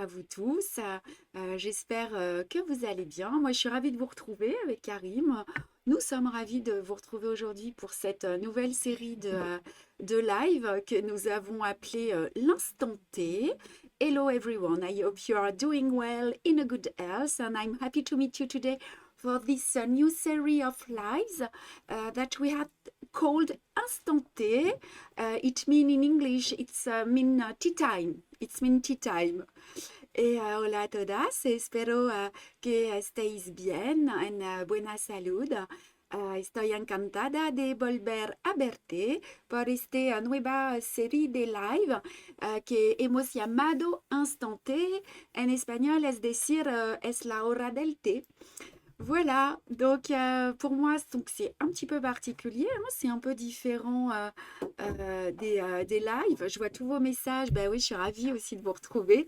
à vous tous. J'espère que vous allez bien. Moi, je suis ravie de vous retrouver avec Karim. Nous sommes ravis de vous retrouver aujourd'hui pour cette nouvelle série de live que nous avons appelée l'Instant T. Hello everyone, I hope you are doing well in a good health and I'm happy to meet you today for this new series of lives that we have called Instant T. It means in English, it's mean tea time. It's mean tea time. Hola a todas, espero que estéis bien, en buena salud. Estoy encantada de volver a verte por esta nueva serie de live que hemos llamado Instant T. En español, es decir, es la hora del té. Voilà, donc pour moi, donc c'est un petit peu particulier, hein, c'est un peu différent des lives. Je vois tous vos messages, bah oui, je suis ravie aussi de vous retrouver.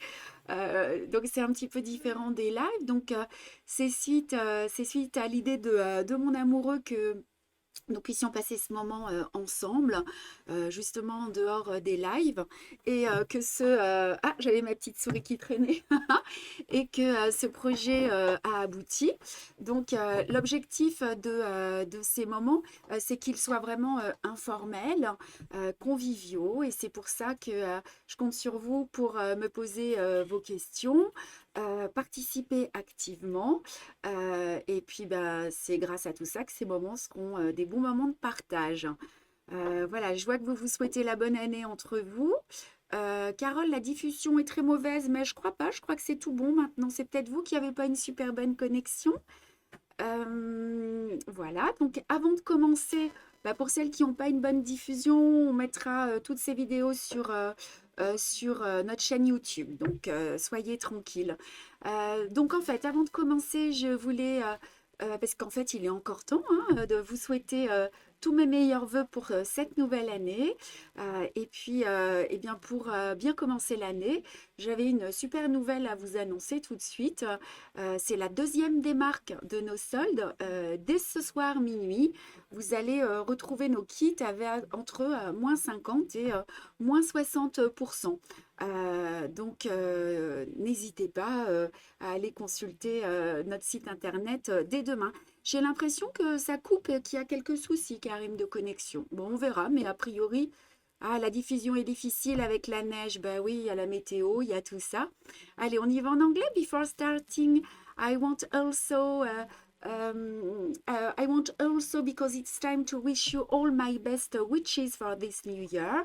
Donc c'est un petit peu différent des lives. Donc c'est suite à l'idée de mon amoureux que nous puissions passer ce moment ensemble, justement en dehors des lives, et que Ah, j'avais ma petite souris qui traînait, et que ce projet a abouti. Donc, l'objectif de ces moments, c'est qu'ils soient vraiment informels, conviviaux, et c'est pour ça que je compte sur vous pour me poser vos questions, participer activement. Et puis, bah, c'est grâce à tout ça que ces moments seront des bons moments de partage. Voilà, je vois que vous vous souhaitez la bonne année entre vous. Carole, la diffusion est très mauvaise, mais je crois pas. Je crois que c'est tout bon maintenant. C'est peut-être vous qui n'avez pas une super bonne connexion. Voilà, donc avant de commencer, bah, pour celles qui n'ont pas une bonne diffusion, on mettra toutes ces vidéos sur notre chaîne YouTube. Donc, soyez tranquilles. Donc, en fait, avant de commencer, je voulais, parce qu'en fait, il est encore temps hein, de vous souhaiter tous mes meilleurs vœux pour cette nouvelle année. Et puis, eh bien, pour bien commencer l'année, j'avais une super nouvelle à vous annoncer tout de suite. C'est la deuxième démarque de nos soldes. Dès ce soir minuit, vous allez retrouver nos kits entre moins 50 et moins 60%. Donc, n'hésitez pas à aller consulter notre site internet dès demain. J'ai l'impression que ça coupe et qu'il y a quelques soucis, Karim, de connexion. Bon, on verra, mais a priori, la diffusion est difficile avec la neige. Bah oui, il y a la météo, il y a tout ça. Allez, on y va en anglais. Before starting, I want also, because it's time to wish you all my best wishes for this new year.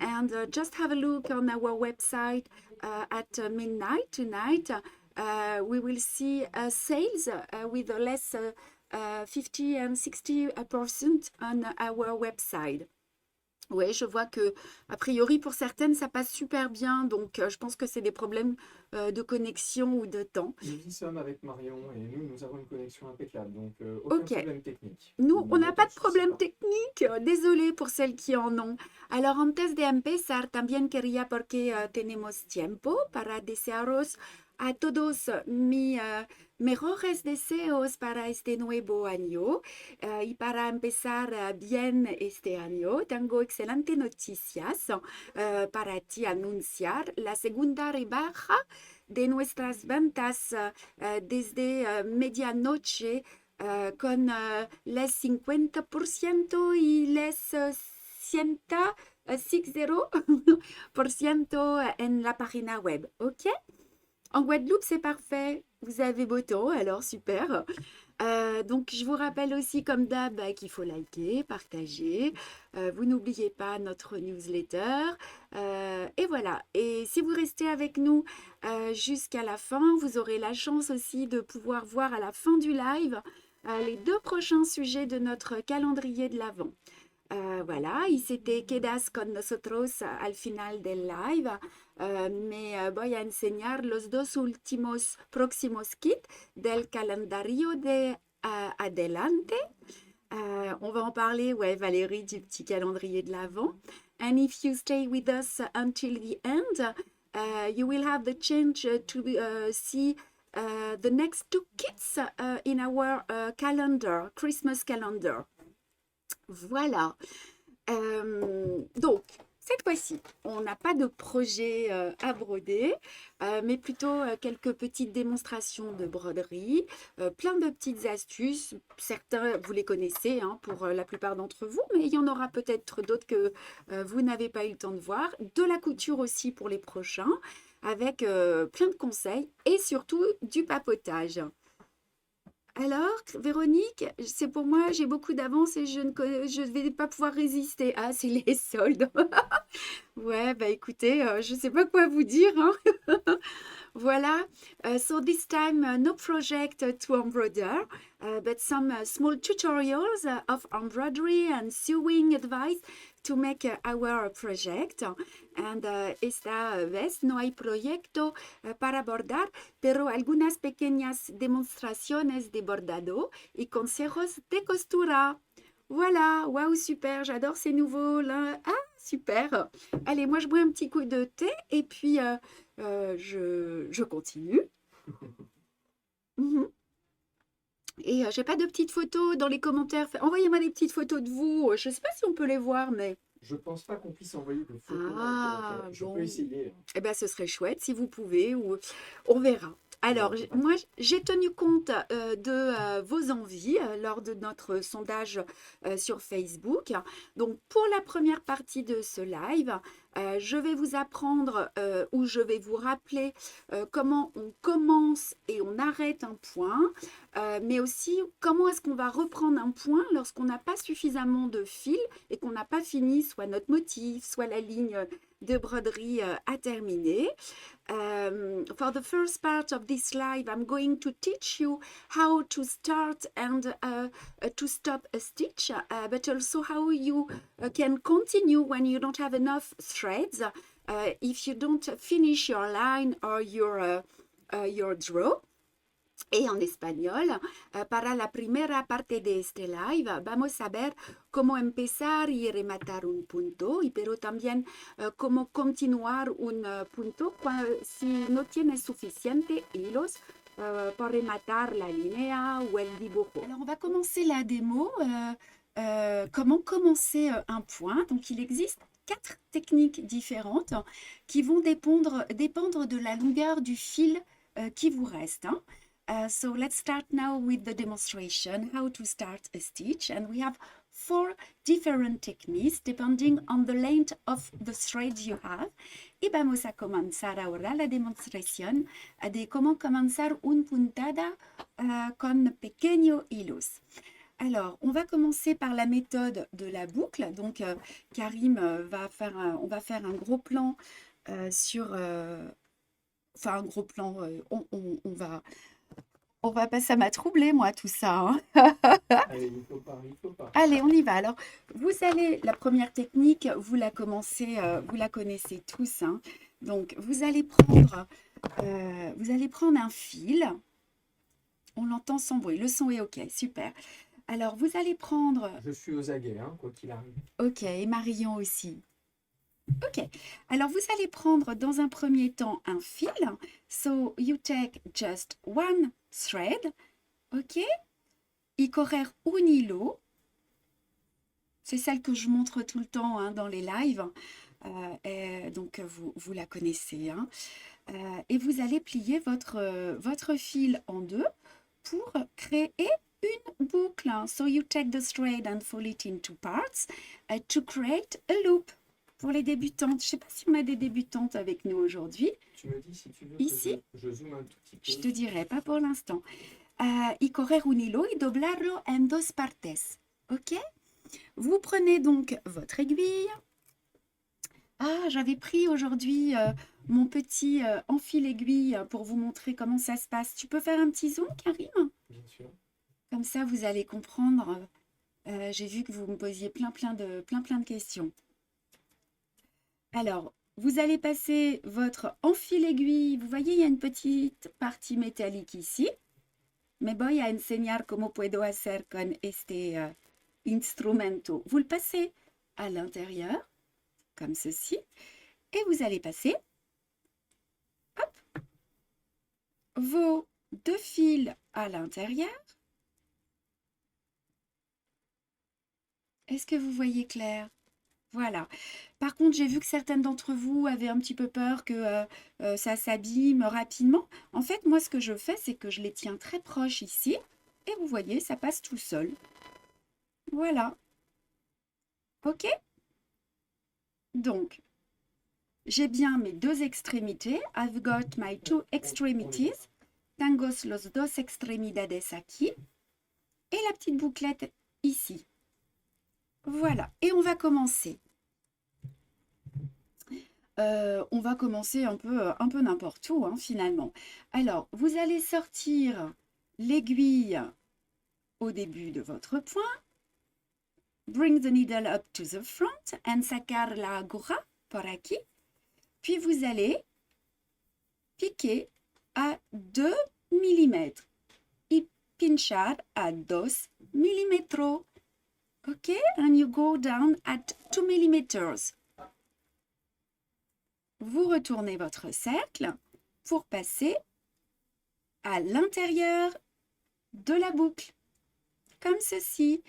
And just have a look on our website at midnight tonight. We will see sales with less 50 and 60% on our website. Oui, je vois que, a priori, pour certaines, ça passe super bien. Donc, je pense que c'est des problèmes de connexion ou de temps. Nous y sommes avec Marion et nous avons une connexion impeccable, donc aucun Ok. problème technique. Nous, on n'a No pas te de problème soucis technique. Désolée pour celles qui en ont. Alors, antes de empezar, también quería, porque tenemos tiempo, para desearos a todos mis mejores deseos para este nuevo año. Y para empezar bien este año, tengo excelentes noticias para ti anunciar. La segunda rebaja de nuestras ventas desde medianoche con les 50% y les 60% en la página web. OK? En Guadeloupe, c'est parfait. Vous avez beau temps, alors super. Donc, je vous rappelle aussi, comme d'hab, qu'il faut liker, partager. Vous n'oubliez pas notre newsletter. Et voilà. Et si vous restez avec nous jusqu'à la fin, vous aurez la chance aussi de pouvoir voir à la fin du live les 2 prochains sujets de notre calendrier de l'Avent. Voilà, y se te quedas con nosotros al final del live. Me voy a enseñar los 2 últimos próximos kits del calendario de adelante. On va en parler, ouais, Valérie, du petit calendrier de l'Avent. And if you stay with us until the end, you will have the chance to see the next 2 kits in our calendar, Christmas calendar. Voilà. Donc, Cette fois-ci, on n'a pas de projet à broder, mais plutôt quelques petites démonstrations de broderie, plein de petites astuces. Certains, vous les connaissez hein, pour la plupart d'entre vous, mais il y en aura peut-être d'autres que vous n'avez pas eu le temps de voir. De la couture aussi pour les prochains, avec plein de conseils et surtout du papotage. Alors, Véronique, c'est pour moi, j'ai beaucoup d'avance et je ne vais pas pouvoir résister. Ah, c'est les soldes. Ouais, bah écoutez, je sais pas quoi vous dire, hein. Voilà. So this time, no project to embroider, but some small tutorials of embroidery and sewing advice to make our project. And esta vez no hay proyecto para bordar, pero algunas pequeñas demostraciones de bordado y consejos de costura. Voilà, waouh, super, j'adore ces nouveaux là. Ah, super. Allez, moi je bois un petit coup de thé et puis je continue. Mhm. Et j'ai pas de petites photos dans les commentaires. Envoyez-moi des petites photos de vous. Je sais pas si on peut les voir, mais Je pense pas qu'on puisse envoyer de photos dans les ah commentaires. Je peux bon. essayer. Eh ben, ce serait chouette si vous pouvez ou on verra. Alors, Non, c'est pas moi, grave. j'ai tenu compte de vos envies lors de notre sondage sur Facebook. Donc, pour la première partie de ce live, je vais vous apprendre ou je vais vous rappeler comment on commence et on arrête un point, mais aussi comment est-ce qu'on va reprendre un point lorsqu'on n'a pas suffisamment de fil et qu'on n'a pas fini soit notre motif, soit la ligne de broderie à terminer. For the first part of this live, I'm going to teach you how to start and to stop a stitch, but also how you can continue when you don't have enough threads, if you don't finish your line or your draw. Et en español, para la primera parte de este live, vamos a ver cómo empezar y rematar un punto, y pero también cómo continuar un punto si no tienes suficiente hilos pour rematar la línea ou el dibujo. Alors, on va commencer la démo. Comment commencer un point. Donc, il existe 4 techniques différentes qui vont dépendre de la longueur du fil qui vous reste. Hein. So let's start now with the demonstration, how to start a stitch. And we have 4 different techniques depending on the length of the threads you have. Y vamos a comenzar ahora la demostración de cómo comenzar una puntada con pequeños hilos. Alors, on va commencer par la méthode de la boucle. Donc, Karim on va faire un gros plan sur... Enfin, un gros plan, on va pas, ça m'a troublé moi tout ça. Hein. Allez, il faut pas, il faut pas. Allez, on y va. Alors, la première technique, vous la connaissez tous. Hein. Donc, vous allez prendre un fil. On l'entend sans bruit. Le son est OK, super. Alors, vous allez prendre. Je suis aux aguets, hein, quoi qu'il arrive. OK, et Marion aussi. OK. Alors, vous allez prendre dans un premier temps un fil. So, you take just one thread. OK. Y correr un hilo. C'est celle que je montre tout le temps hein, dans les lives. Donc, vous la connaissez. Hein. Et vous allez plier votre fil en deux pour créer une boucle. So, you take the thread and fold it into parts to create a loop. Pour les débutantes, je ne sais pas si on a des débutantes avec nous aujourd'hui. Tu me dis si tu veux Ici, que je zoome un tout petit peu. Je te dirai, pas pour l'instant. Y correr un hilo y doblarlo en dos partes. OK? Vous prenez donc votre aiguille. Ah, j'avais pris aujourd'hui mon petit enfile-aiguille pour vous montrer comment ça se passe. Tu peux faire un petit zoom, Karim? Bien sûr. Comme ça, vous allez comprendre. J'ai vu que vous me posiez plein de questions. Alors, vous allez passer votre enfile-aiguille. Vous voyez, il y a une petite partie métallique ici. Me voy a enseñar cómo puedo hacer con este instrumento. Vous le passez à l'intérieur, comme ceci. Et vous allez passer hop, vos 2 fils à l'intérieur. Est-ce que vous voyez clair? Voilà. Par contre, j'ai vu que certaines d'entre vous avaient un petit peu peur que ça s'abîme rapidement. En fait, moi, ce que je fais, c'est que je les tiens très proches ici. Et vous voyez, ça passe tout seul. Voilà. OK? Donc, j'ai bien mes deux extrémités. I've got my two extremities. Tengo los dos extremidades aquí. Et la petite bouclette ici. Voilà. Et on va commencer. On va commencer un peu n'importe où, hein, finalement. Alors, vous allez sortir l'aiguille au début de votre point. Bring the needle up to the front and sacar la aguja por aquí. Puis vous allez piquer à 2 mm y pinchar à 2 mm. OK? And you go down at 2 mm. Vous retournez votre cercle pour passer à l'intérieur de la boucle, comme ceci.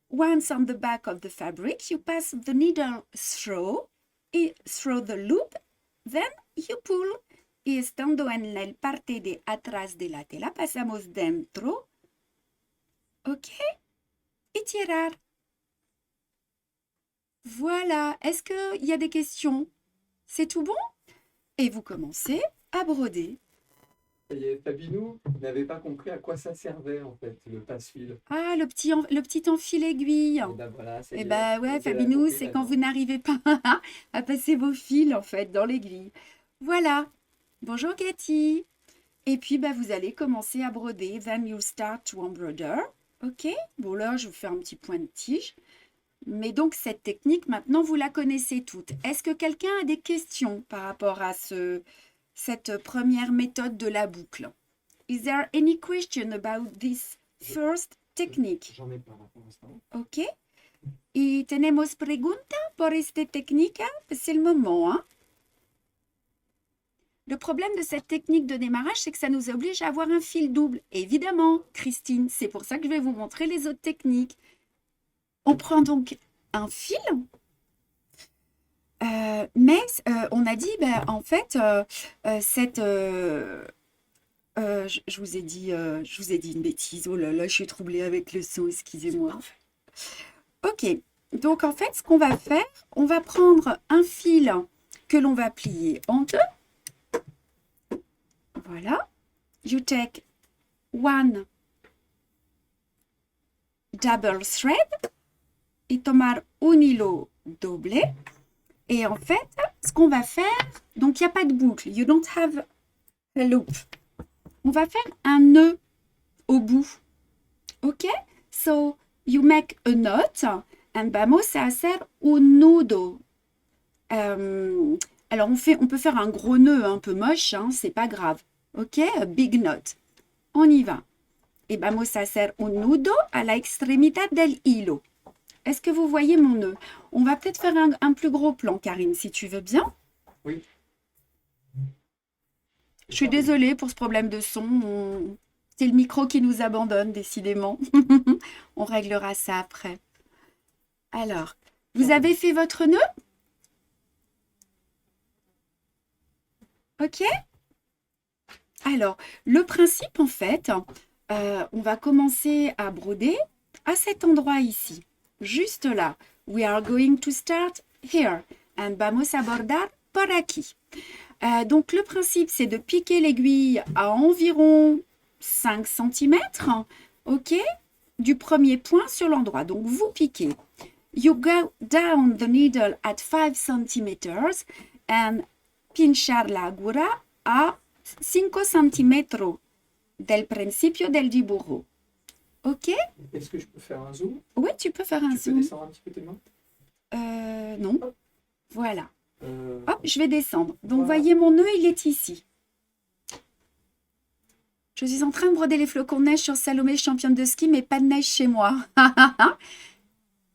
Once on the back of the fabric, you pass the needle through the loop, then you pull. Y estando en la parte de atrás de la tela, pasamos dentro. OK? Y tirar. Voilà. Est-ce qu'il y a des questions? C'est tout bon? Et vous commencez à broder. Ça y est, Fabinou n'avait pas compris à quoi ça servait en fait, le passe-fil. Ah, le petit enfil aiguille. Et ben voilà, ça y Eh est, ben ouais, vous avez Fabinou, compris c'est quand maintenant. vous n'arrivez pas à passer vos fils en fait dans l'aiguille. Voilà. Bonjour Cathy. Et puis bah, vous allez commencer à broder. Then you start to embroider. OK? Bon là, je vous fais un petit point de tige. Mais donc cette technique, maintenant, vous la connaissez toutes. Est-ce que quelqu'un a des questions par rapport à cette première méthode de la boucle? Is there any question about this first technique? J'en ai pas là pour l'instant. OK. ¿Y tenemos pregunta por esta técnica? C'est le moment, hein? Le problème de cette technique de démarrage, c'est que ça nous oblige à avoir un fil double. Évidemment, Christine, c'est pour ça que je vais vous montrer les autres techniques. On prend donc un fil, mais on a dit, ben, en fait, je vous ai dit une bêtise. Oh là là, je suis troublée avec le son, excusez-moi. OK, donc en fait, ce qu'on va faire, on va prendre un fil que l'on va plier en deux. Voilà. You take one double thread y tomar un hilo doble. Et en fait, ce qu'on va faire, donc il n'y a pas de boucle. You don't have a loop. On va faire un nœud au bout. OK? So, you make a knot and vamos a hacer un nudo. Alors, on peut faire un gros nœud un peu moche, hein, c'est pas grave. OK? A big knot. On y va. Et vamos a hacer un nudo a la extremidad del hilo. Est-ce que vous voyez mon nœud? On va peut-être faire un plus gros plan, Karine, si tu veux bien. Oui. Je suis désolée pour ce problème de son. C'est le micro qui nous abandonne, décidément. On réglera ça après. Alors, vous avez fait votre nœud? OK? Alors, le principe, en fait, on va commencer à broder à cet endroit ici. Juste là. We are going to start here. And vamos a bordar por aquí. Donc, le principe, c'est de piquer l'aiguille à environ 5 cm, OK, du premier point sur l'endroit. Donc, vous piquez. You go down the needle at 5 cm and pinchar la aguja a 5 cm del principio del dibujo. OK? Est-ce que je peux faire un zoom? Oui, tu peux faire un Tu peux zoom. descendre un petit peu tes mains? Non. Voilà. Euh, Hop, je vais descendre. Donc, Voilà. voyez, mon nœud, il est ici. Je suis en train de broder les flocons de neige sur Salomé, championne de ski, mais pas de neige chez moi.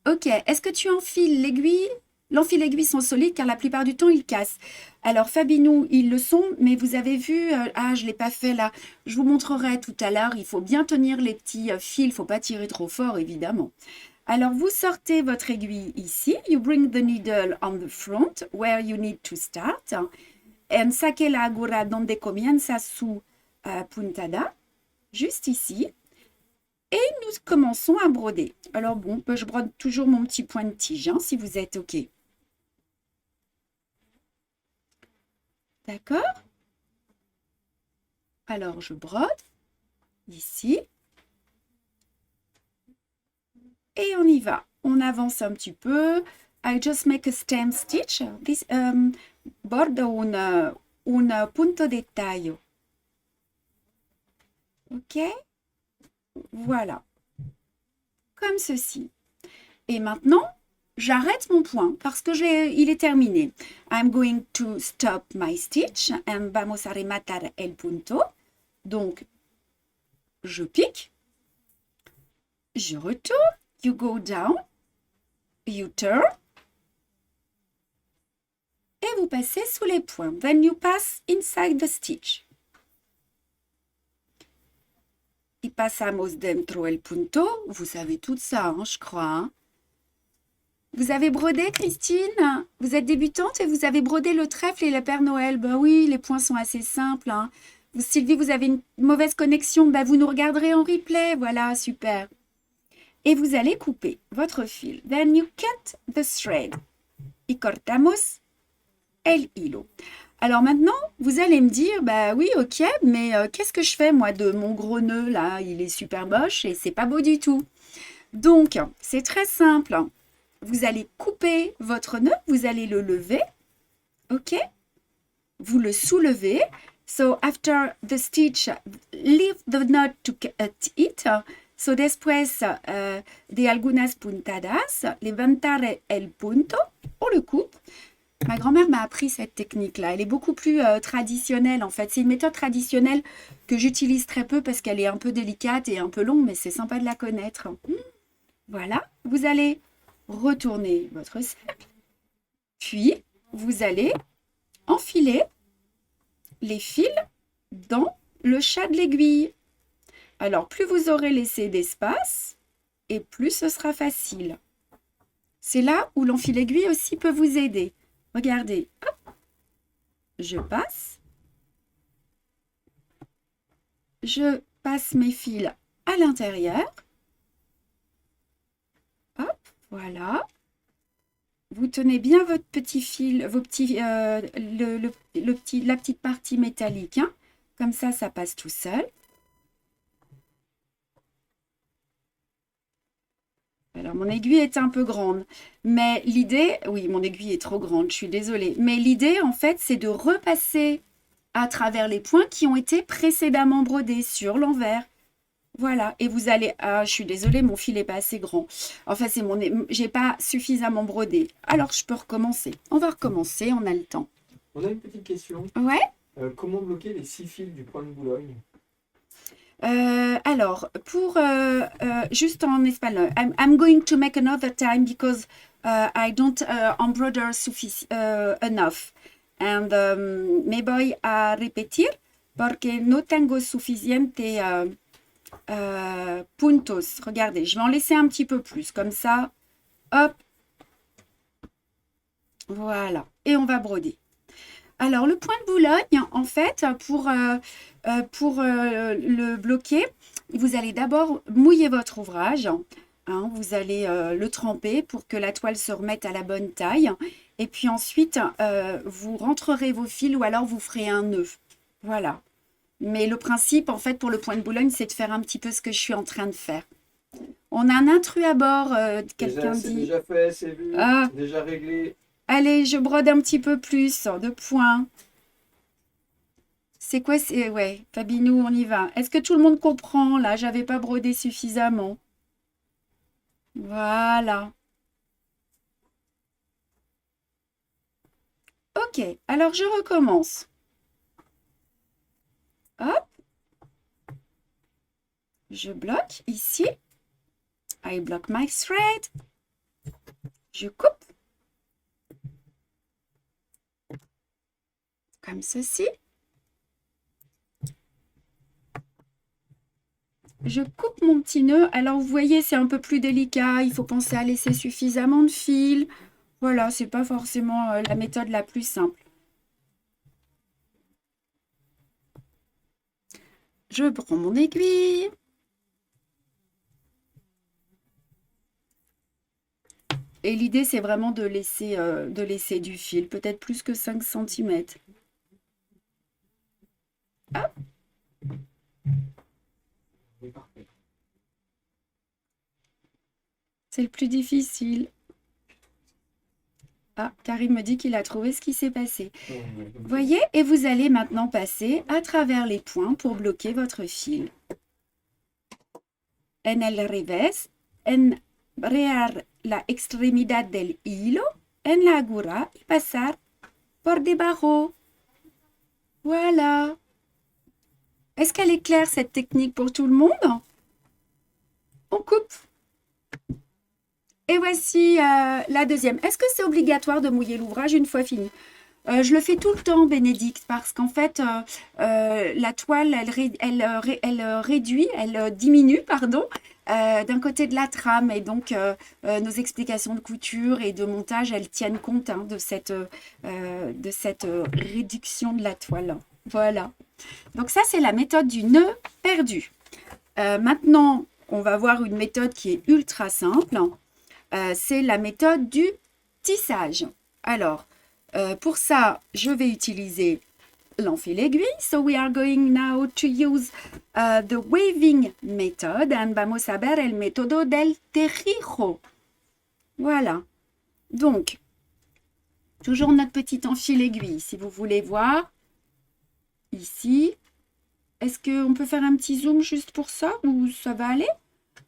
OK. Est-ce que tu enfiles l'aiguille? L'enfil et l'aiguille sont solides car la plupart du temps, ils cassent. Alors, Fabinou, ils le sont, mais vous avez vu, je ne l'ai pas fait là. Je vous montrerai tout à l'heure. Il faut bien tenir les petits fils. Il ne faut pas tirer trop fort, évidemment. Alors, vous sortez votre aiguille ici. You bring the needle on the front where you need to start. And saque la aguja donde comienza su puntada. Juste ici. Et nous commençons à broder. Alors bon, je brode toujours mon petit point de tige, hein, si vous êtes OK. D'accord? Alors, je brode ici. Et on y va. On avance un petit peu. I just make a stem stitch. This bordo un punto de taglio. OK? Voilà. Comme ceci. Et maintenant, j'arrête mon point parce que il est terminé. I'm going to stop my stitch and vamos a rematar el punto. Donc, je pique. Je retourne. You go down. You turn. Et vous passez sous les points. Then you pass inside the stitch. Y pasamos dentro el punto. Vous savez tout ça, hein, je crois. Hein. Vous avez brodé, Christine? Vous êtes débutante et vous avez brodé le trèfle et le Père Noël. Ben oui, les points sont assez simples. Hein. Sylvie, vous avez une mauvaise connexion. Ben vous nous regarderez en replay. Voilà, super. Et vous allez couper votre fil. Then you cut the thread. Y cortamos el hilo. Alors maintenant, vous allez me dire, bah oui, ok, mais qu'est-ce que je fais moi de mon gros nœud là? Il est super moche et c'est pas beau du tout. Donc, c'est très simple. Vous allez couper votre nœud, vous allez le lever, ok? Vous le soulevez. So, after the stitch, leave the knot to cut it. So, después de algunas puntadas, levantar el punto, on le coupe. Ma grand-mère m'a appris cette technique-là. Elle est beaucoup plus traditionnelle, en fait. C'est une méthode traditionnelle que j'utilise très peu parce qu'elle est un peu délicate et un peu longue, mais c'est sympa de la connaître. Voilà. Vous allez retourner votre cercle. Puis, vous allez enfiler les fils dans le chat de l'aiguille. Alors, plus vous aurez laissé d'espace, et plus ce sera facile. C'est là où l'enfile-aiguille aussi peut vous aider. Regardez, hop, je passe mes fils à l'intérieur. Hop, voilà. Vous tenez bien votre petit fil, vos petits, la petite partie métallique. Hein. Comme ça passe tout seul. Alors, mon aiguille est un peu grande, mais l'idée, oui, mon aiguille est trop grande, je suis désolée, mais l'idée, en fait, c'est de repasser à travers les points qui ont été précédemment brodés sur l'envers. Voilà, et vous allez, ah, je suis désolée, mon fil n'est pas assez grand. Enfin, j'ai pas suffisamment brodé. Alors, je peux recommencer. On va recommencer, on a le temps. On a une petite question. Ouais. Comment bloquer les 6 fils du point de Boulogne? Alors, juste en espagnol, I'm going to make another time because I don't embroider enough. And me voy a repetir porque no tengo suficiente puntos. Regardez, je vais en laisser un petit peu plus, comme ça. Hop. Voilà. Et on va broder. Alors, le point de Boulogne, en fait, pour le bloquer, vous allez d'abord mouiller votre ouvrage. Hein, vous allez le tremper pour que la toile se remette à la bonne taille. Et puis ensuite, vous rentrerez vos fils ou alors vous ferez un nœud. Voilà. Mais le principe, en fait, pour le point de Boulogne, c'est de faire un petit peu ce que je suis en train de faire. On a un intrus à bord, quelqu'un dit. C'est déjà fait, c'est vu, déjà réglé. Allez, je brode un petit peu plus de points. C'est quoi? Ouais, Fabinou, on y va. Est-ce que tout le monde comprend? Là, j'avais pas brodé suffisamment. Voilà. Ok, alors je recommence. Hop. Je bloque ici. I block my thread. Je coupe. Comme ceci. Je coupe mon petit nœud. Alors, vous voyez, c'est un peu plus délicat. Il faut penser à laisser suffisamment de fil. Voilà, c'est pas forcément la méthode la plus simple. Je prends mon aiguille. Et l'idée, c'est vraiment de laisser du fil, peut-être plus que 5 cm. Hop, Oui, parfait. c'est le plus difficile. Ah, Karim me dit qu'il a trouvé ce qui s'est passé. Voyez, et vous allez maintenant passer à travers les points pour bloquer votre fil. En el revés, en brear la extremidad del hilo, en la aguja y pasar por debajo. Voilà. Est-ce qu'elle est claire cette technique pour tout le monde? On coupe. Et voici la deuxième. Est-ce que c'est obligatoire de mouiller l'ouvrage une fois fini? Je le fais tout le temps, Bénédicte, parce qu'en fait, la toile, elle diminue, pardon, d'un côté de la trame. Et donc, nos explications de couture et de montage, elles tiennent compte hein, de cette réduction de la toile. Voilà. Donc ça, c'est la méthode du nœud perdu. Maintenant, on va voir une méthode qui est ultra simple. C'est la méthode du tissage. Alors, pour ça, je vais utiliser l'enfil aiguille. So we are going now to use the waving method and vamos a ver el método del tejido. Voilà. Donc, toujours notre petit enfil aiguille, si vous voulez voir. Ici. Est-ce qu'on peut faire un petit zoom juste pour ça ou ça va aller?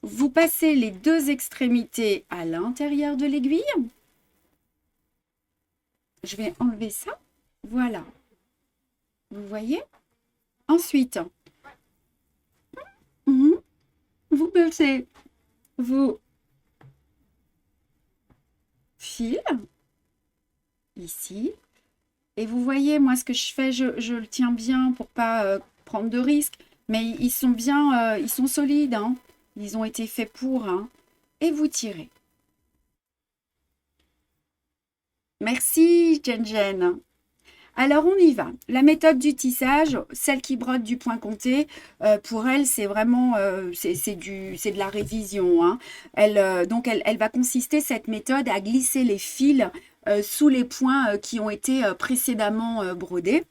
Vous passez les deux extrémités à l'intérieur de l'aiguille. Je vais enlever ça. Voilà. Vous voyez? Ensuite, vous passez vos fils ici. Et vous voyez, moi, ce que je fais, je le tiens bien pour pas prendre de risques. Mais ils sont bien, ils sont solides. Hein. Ils ont été faits pour. Hein. Et vous tirez. Merci, Jen Jen. Alors, on y va. La méthode du tissage, celle qui brode du point compté, pour elle, c'est vraiment c'est de la révision. Hein. Donc, elle va consister, cette méthode, à glisser les fils sous les points qui ont été précédemment brodés.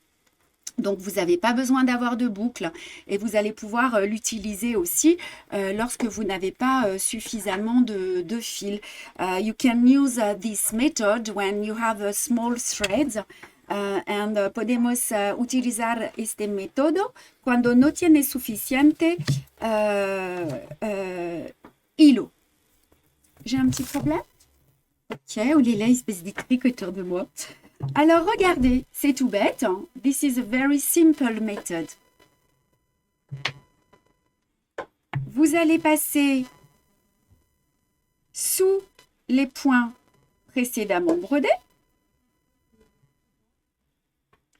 Donc, vous n'avez pas besoin d'avoir de boucle et vous allez pouvoir l'utiliser aussi lorsque vous n'avez pas suffisamment de fil. You can use this method when you have a small threads. And podemos utilizar este método cuando no tiene suficiente hilo. J'ai un petit problème? Ok, Oléla, il se passe des trucs autour de moi. Alors, regardez, c'est tout bête. Hein? This is a very simple method. Vous allez passer sous les points précédemment brodés.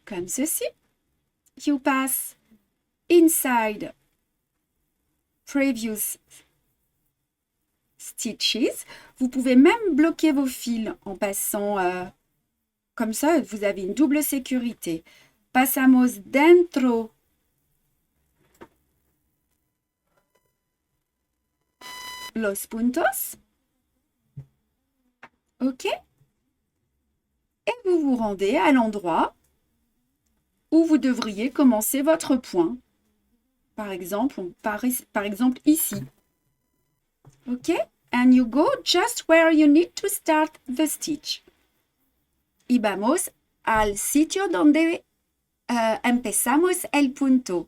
Comme ceci. You pass inside previous stitches. Vous pouvez même bloquer vos fils en passant comme ça. Vous avez une double sécurité. Pasamos dentro los puntos. OK? Et vous vous rendez à l'endroit où vous devriez commencer votre point. Par exemple ici. OK? And you go just where you need to start the stitch. Y vamos al sitio donde empezamos el punto.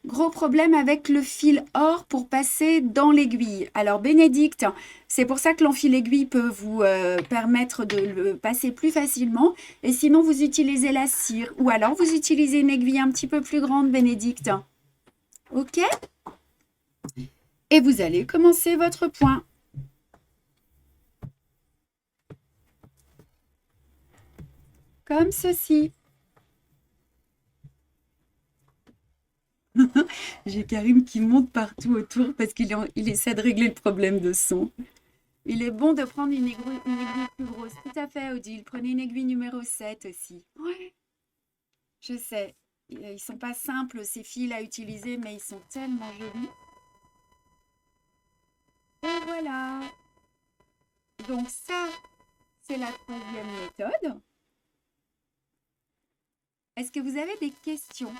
Gros problème avec le fil or pour passer dans l'aiguille. Alors Bénédicte, c'est pour ça que l'enfil aiguille peut vous permettre de le passer plus facilement. Et sinon, vous utilisez la cire. Ou alors, vous utilisez une aiguille un petit peu plus grande, Bénédicte. OK? Et vous allez commencer votre point. Comme ceci. J'ai Karim qui monte partout autour parce il essaie de régler le problème de son. Il est bon de prendre une aiguille plus grosse. Tout à fait, Odile. Prenez une aiguille numéro 7 aussi. Ouais, je sais. Ils sont pas simples, ces fils à utiliser, mais ils sont tellement jolis. Et voilà. Donc ça, c'est la troisième méthode. Est-ce que vous avez des questions?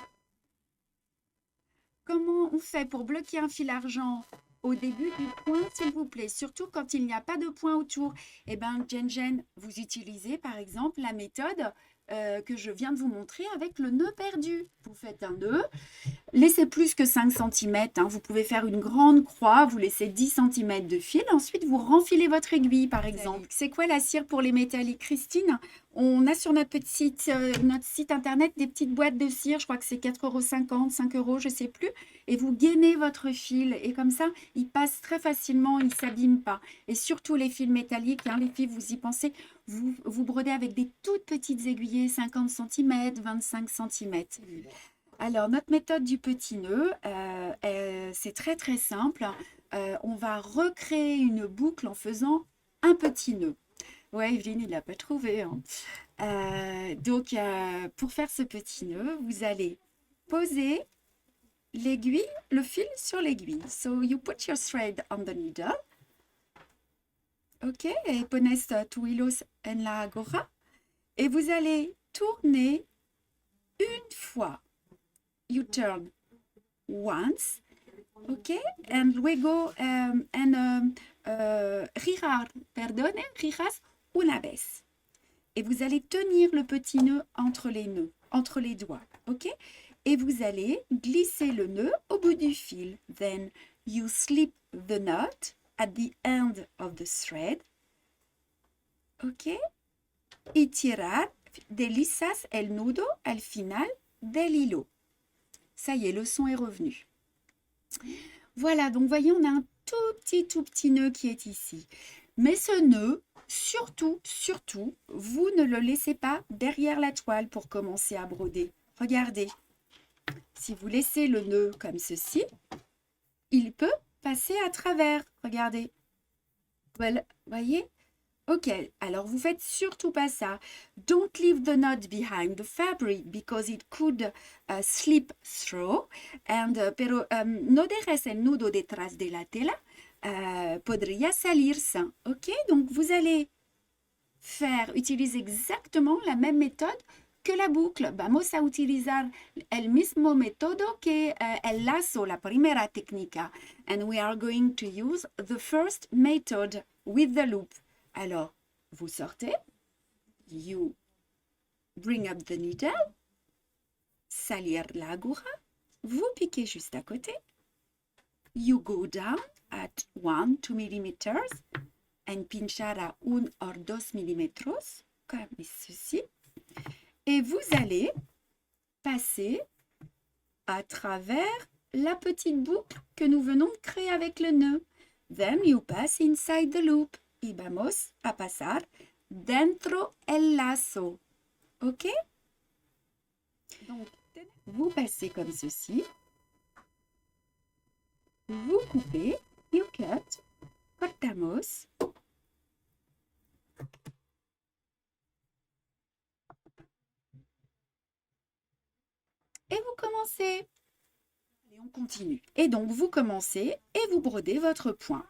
Comment on fait pour bloquer un fil argent au début du point, s'il vous plaît? Surtout quand il n'y a pas de point autour. Eh bien, Jen, vous utilisez par exemple la méthode que je viens de vous montrer avec le nœud perdu. Vous faites un nœud, laissez plus que 5 cm. Vous pouvez faire une grande croix, vous laissez 10 cm de fil. Ensuite, vous renfilez votre aiguille, par exemple. C'est quoi la cire pour les métalliques, Christine? On a sur notre site internet des petites boîtes de cire. Je crois que c'est 4,50 €, 5 €, je ne sais plus. Et vous gainez votre fil. Et comme ça, il passe très facilement, il ne s'abîme pas. Et surtout les fils métalliques, les filles, vous y pensez, vous brodez avec des toutes petites aiguillées, 50 cm, 25 cm. Alors, notre méthode du petit nœud, c'est très très simple. On va recréer une boucle en faisant un petit nœud. Ouais, Evelyne, il l'a pas trouvé, hein. Donc, pour faire ce petit nœud, vous allez poser l'aiguille, le fil sur l'aiguille. So, you put your thread on the needle. Ok, et pones tu hilos en la agora. Et vous allez tourner une fois. You turn once, ok, and luego giras una vez. Et vous allez tenir le petit nœud entre les nœuds, entre les doigts, ok? Et vous allez glisser le nœud au bout du fil. Then you slip the knot at the end of the thread, ok? Y tirar, deslizas el nudo al final del hilo. Ça y est, le son est revenu. Voilà, donc voyez, on a un tout petit nœud qui est ici. Mais ce nœud, surtout, vous ne le laissez pas derrière la toile pour commencer à broder. Regardez, si vous laissez le nœud comme ceci, il peut passer à travers. Regardez. Voilà, voyez? Ok, alors vous faites surtout pas ça. Don't leave the knot behind the fabric because it could slip through. Pero no dejes el nudo detrás de la tela, podría salirse. Ok, donc vous allez utiliser exactement la même méthode que la boucle. Vamos a utilizar el mismo método que el lazo, la primera técnica. And we are going to use the first method with the loop. Alors, vous sortez, you bring up the needle, salir la aguja, vous piquez juste à côté, you go down at 1-2 mm and pinchar à 1 or 2 mm, comme ceci, et vous allez passer à travers la petite boucle que nous venons de créer avec le nœud. Then you pass inside the loop. Y vamos a pasar dentro el lazo. Ok? Donc, vous passez comme ceci. Vous coupez. You cut. Cortamos. Et vous commencez. Et on continue. Et donc, vous commencez et vous brodez votre point.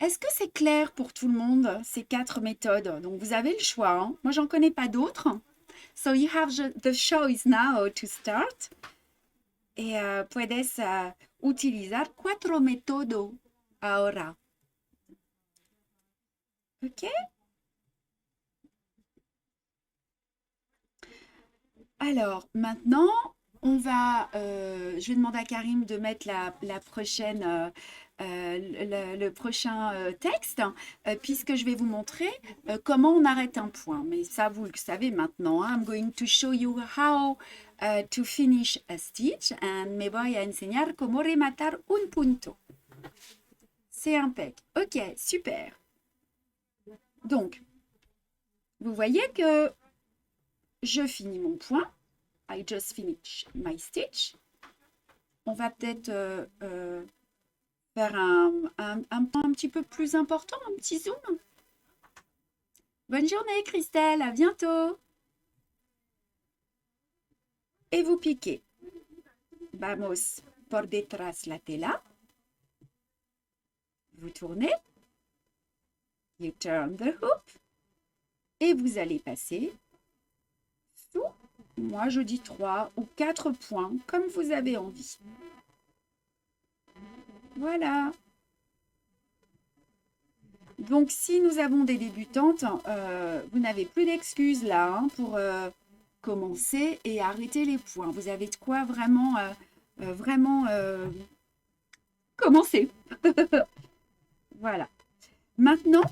Est-ce que c'est clair pour tout le monde, ces 4 méthodes? Donc, vous avez le choix, hein. Moi, j'en connais pas d'autres. So, you have the choice now to start. Et puedes utilizar 4 métodos ahora. Ok? Alors, maintenant, je vais demander à Karim de mettre la prochaine, le prochain texte, puisque je vais vous montrer comment on arrête un point. Mais ça, vous le savez maintenant, hein. I'm going to show you how to finish a stitch and me voy a enseñar cómo rematar un punto. C'est impec. Ok, super. Donc, vous voyez que je finis mon point. I just finished my stitch. On va peut-être faire un point un petit peu plus important, un petit zoom. Bonne journée Christelle, à bientôt. Et vous piquez. Vamos por detrás la tela. Vous tournez. You turn the hoop. Et vous allez passer sous, moi je dis 3 ou 4 points, comme vous avez envie. Voilà. Donc, si nous avons des débutantes, vous n'avez plus d'excuses là hein, pour commencer et arrêter les points. Vous avez de quoi vraiment, vraiment commencer. Voilà. Maintenant,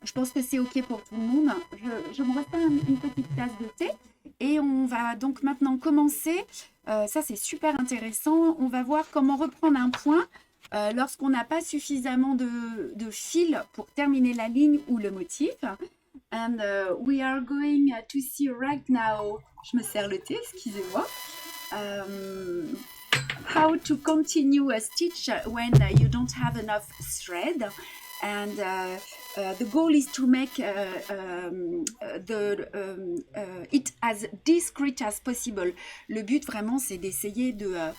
je pense que c'est OK pour tout le monde. Je me refais une petite tasse de thé et on va donc maintenant commencer. Ça, c'est super intéressant. On va voir comment reprendre un point lorsqu'on n'a pas suffisamment de fil pour terminer la ligne ou le motif. And we are going to see right now, je me sers le thé, excusez-moi, how to continue a stitch when you don't have enough thread. And the goal is to make it as discreet as possible. Le but vraiment, c'est d'essayer que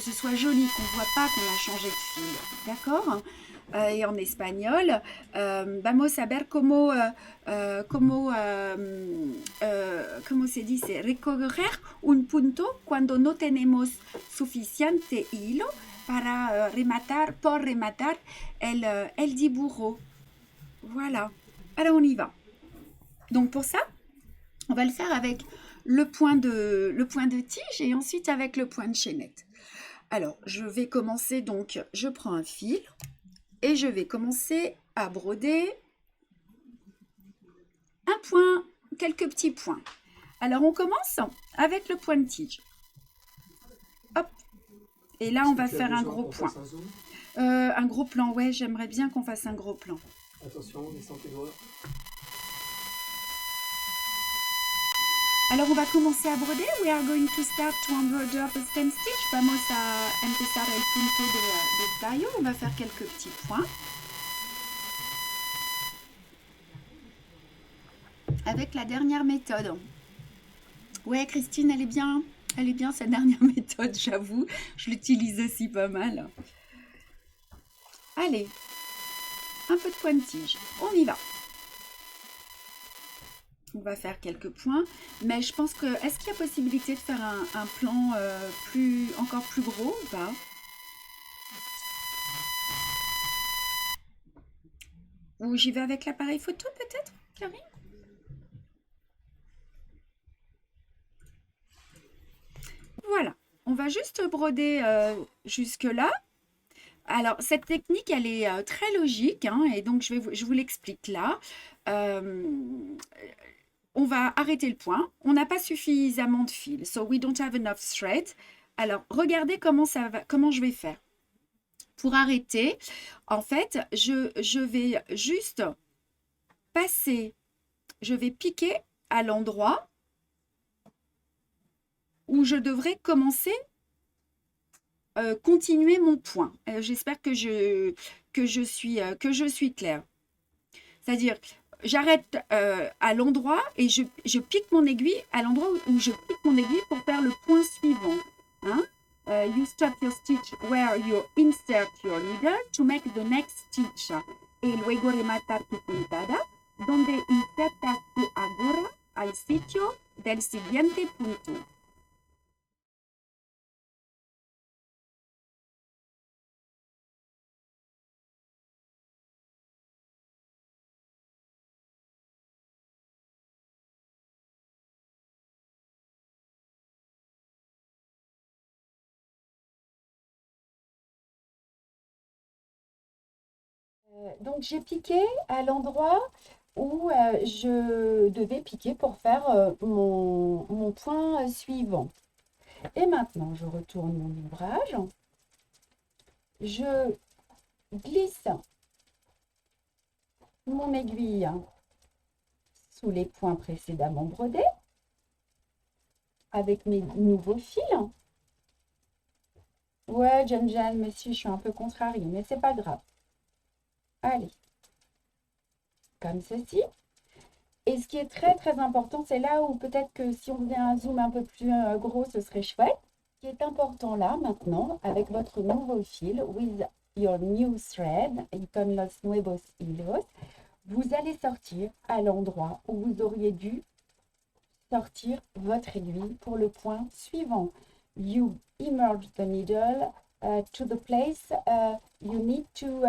ce soit joli, qu'on ne voit pas qu'on a changé de fil. D'accord? Et en espagnol, vamos a ver cómo se dice, recoger un punto cuando no tenemos suficiente hilo para rematar, por rematar el dibujo. Voilà. Alors, on y va. Donc, pour ça, on va le faire avec le point de tige et ensuite avec le point de chaînette. Alors, je vais commencer, donc, je prends un fil et je vais commencer à broder un point, quelques petits points. Alors, on commence avec le point de tige. Hop. Et là, on va faire un gros point. Un gros plan, ouais, j'aimerais bien qu'on fasse un gros plan. Attention, descends tes doigts. Alors, on va commencer à broder. We are going to start to embroider the stem stitch. Vamos a empezar el punto de tallo. On va faire quelques petits points. Avec la dernière méthode. Ouais, Christine, elle est bien cette dernière méthode, j'avoue. Je l'utilise aussi pas mal. Allez, un peu de point de tige. On y va. On va faire quelques points, mais je pense que... Est-ce qu'il y a possibilité de faire un plan encore plus gros ou pas? Ou j'y vais avec l'appareil photo peut-être, Karine? Voilà, on va juste broder jusque-là. Alors, cette technique, elle est très logique, hein, et donc je vous l'explique là. On va arrêter le point. On n'a pas suffisamment de fil. So, we don't have enough thread. Alors, regardez comment je vais faire. Pour arrêter, en fait, je vais juste passer, je vais piquer à l'endroit où je devrais commencer, continuer mon point. J'espère que je suis claire. C'est-à-dire, j'arrête à l'endroit et je pique mon aiguille à l'endroit où je pique mon aiguille pour faire le point suivant. Hein? You stop your stitch where you insert your needle to make the next stitch. Y luego rematar tu puntada donde insertas tu aguja al sitio del siguiente punto. Donc j'ai piqué à l'endroit où je devais piquer pour faire mon point suivant. Et maintenant, je retourne mon ouvrage. Je glisse mon aiguille sous les points précédemment brodés avec mes nouveaux fils. Ouais, Jeanne, mais si, je suis un peu contrariée, mais c'est pas grave. Allez, comme ceci. Et ce qui est très très important, c'est là où peut-être que si on faisait un zoom un peu plus gros, ce serait chouette. Ce qui est important là, maintenant, avec votre nouveau fil, with your new thread, y con los nuevos hilos, vous allez sortir à l'endroit où vous auriez dû sortir votre aiguille pour le point suivant. You emerge the needle to the place you need to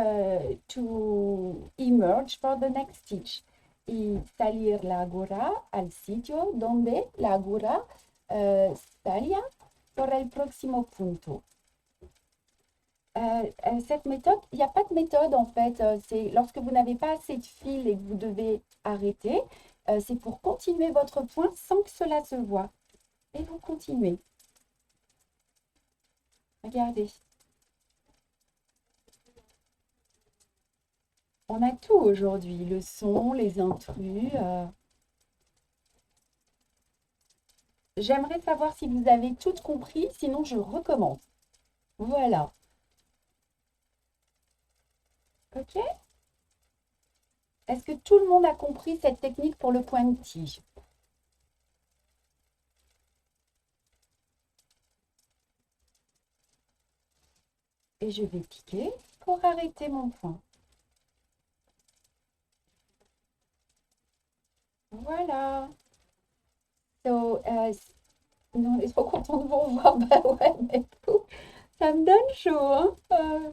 emerge for the next stitch. Y salir la aguja al sitio donde la aguja salía por el próximo punto. Cette méthode, il n'y a pas de méthode en fait. C'est lorsque vous n'avez pas assez de fil et que vous devez arrêter, c'est pour continuer votre point sans que cela se voie. Et vous continuez. Regardez. On a tout aujourd'hui, le son, les intrus. J'aimerais savoir si vous avez tout compris, sinon je recommence. Voilà. Ok? Est-ce que tout le monde a compris cette technique pour le point de tige? Et je vais piquer pour arrêter mon point. Voilà. So, on est trop content de vous revoir. Bah ouais, mais ça me donne chaud. Hein.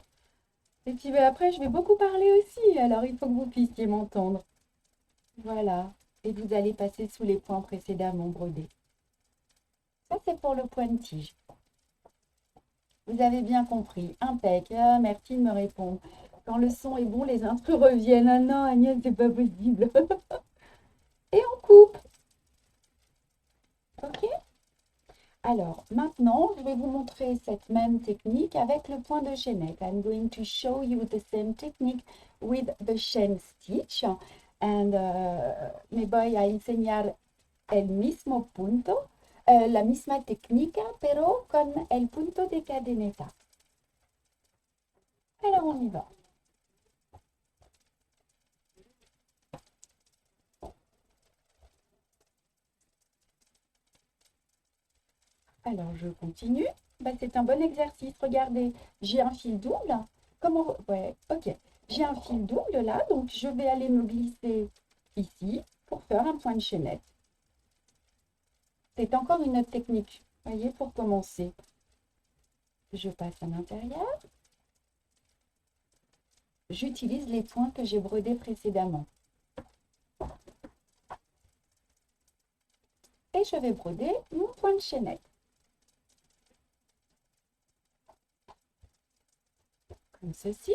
Et puis après, je vais beaucoup parler aussi. Alors, il faut que vous puissiez m'entendre. Voilà. Et vous allez passer sous les points précédemment brodés. Ça, c'est pour le point de tige. Vous avez bien compris. Impec. Ah, merci de me répondre. Quand le son est bon, les intrus reviennent. Ah non, Agnès, c'est pas possible. Et on coupe. Ok? Alors, maintenant, je vais vous montrer cette même technique avec le point de chaînette. I'm going to show you the same technique with the chain stitch. And me voy a enseñar el mismo punto, la misma técnica, pero con el punto de cadeneta. Alors, on y va. Alors, je continue. Bah, c'est un bon exercice. Regardez, j'ai un fil double. Comment? Ouais, ok. J'ai un fil double là, donc je vais aller me glisser ici pour faire un point de chaînette. C'est encore une autre technique, voyez, pour commencer. Je passe à l'intérieur. J'utilise les points que j'ai brodés précédemment. Et je vais broder mon point de chaînette. Comme ceci.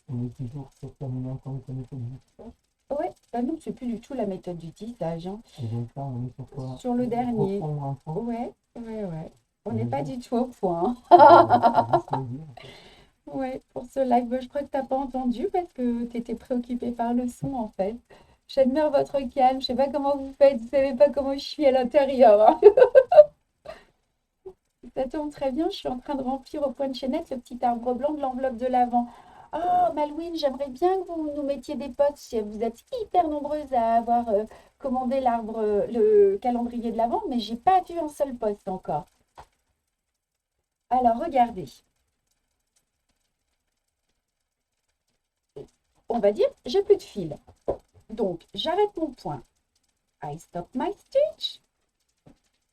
On est toujours sur la méthode du tissage. Oui, bah non, c'est plus du tout la méthode du tissage. Hein. Et donc là, on est sur quoi? Sur le dernier. Ouais. On n'est pas du tout au point. Ouais, pour ce live, je crois que tu n'as pas entendu parce que tu étais préoccupée par le son en fait. J'admire votre calme. Je ne sais pas comment vous faites. Vous ne savez pas comment je suis à l'intérieur. Hein. Ça tombe très bien. Je suis en train de remplir au point de chaînette le petit arbre blanc de l'enveloppe de l'avant. Oh, Malouine, j'aimerais bien que vous nous mettiez des potes. Vous êtes hyper nombreuses à avoir commandé le calendrier de l'avant, mais j'ai pas vu un seul poste encore. Alors, regardez. On va dire, j'ai plus de fil. Donc, j'arrête mon point. I stop my stitch.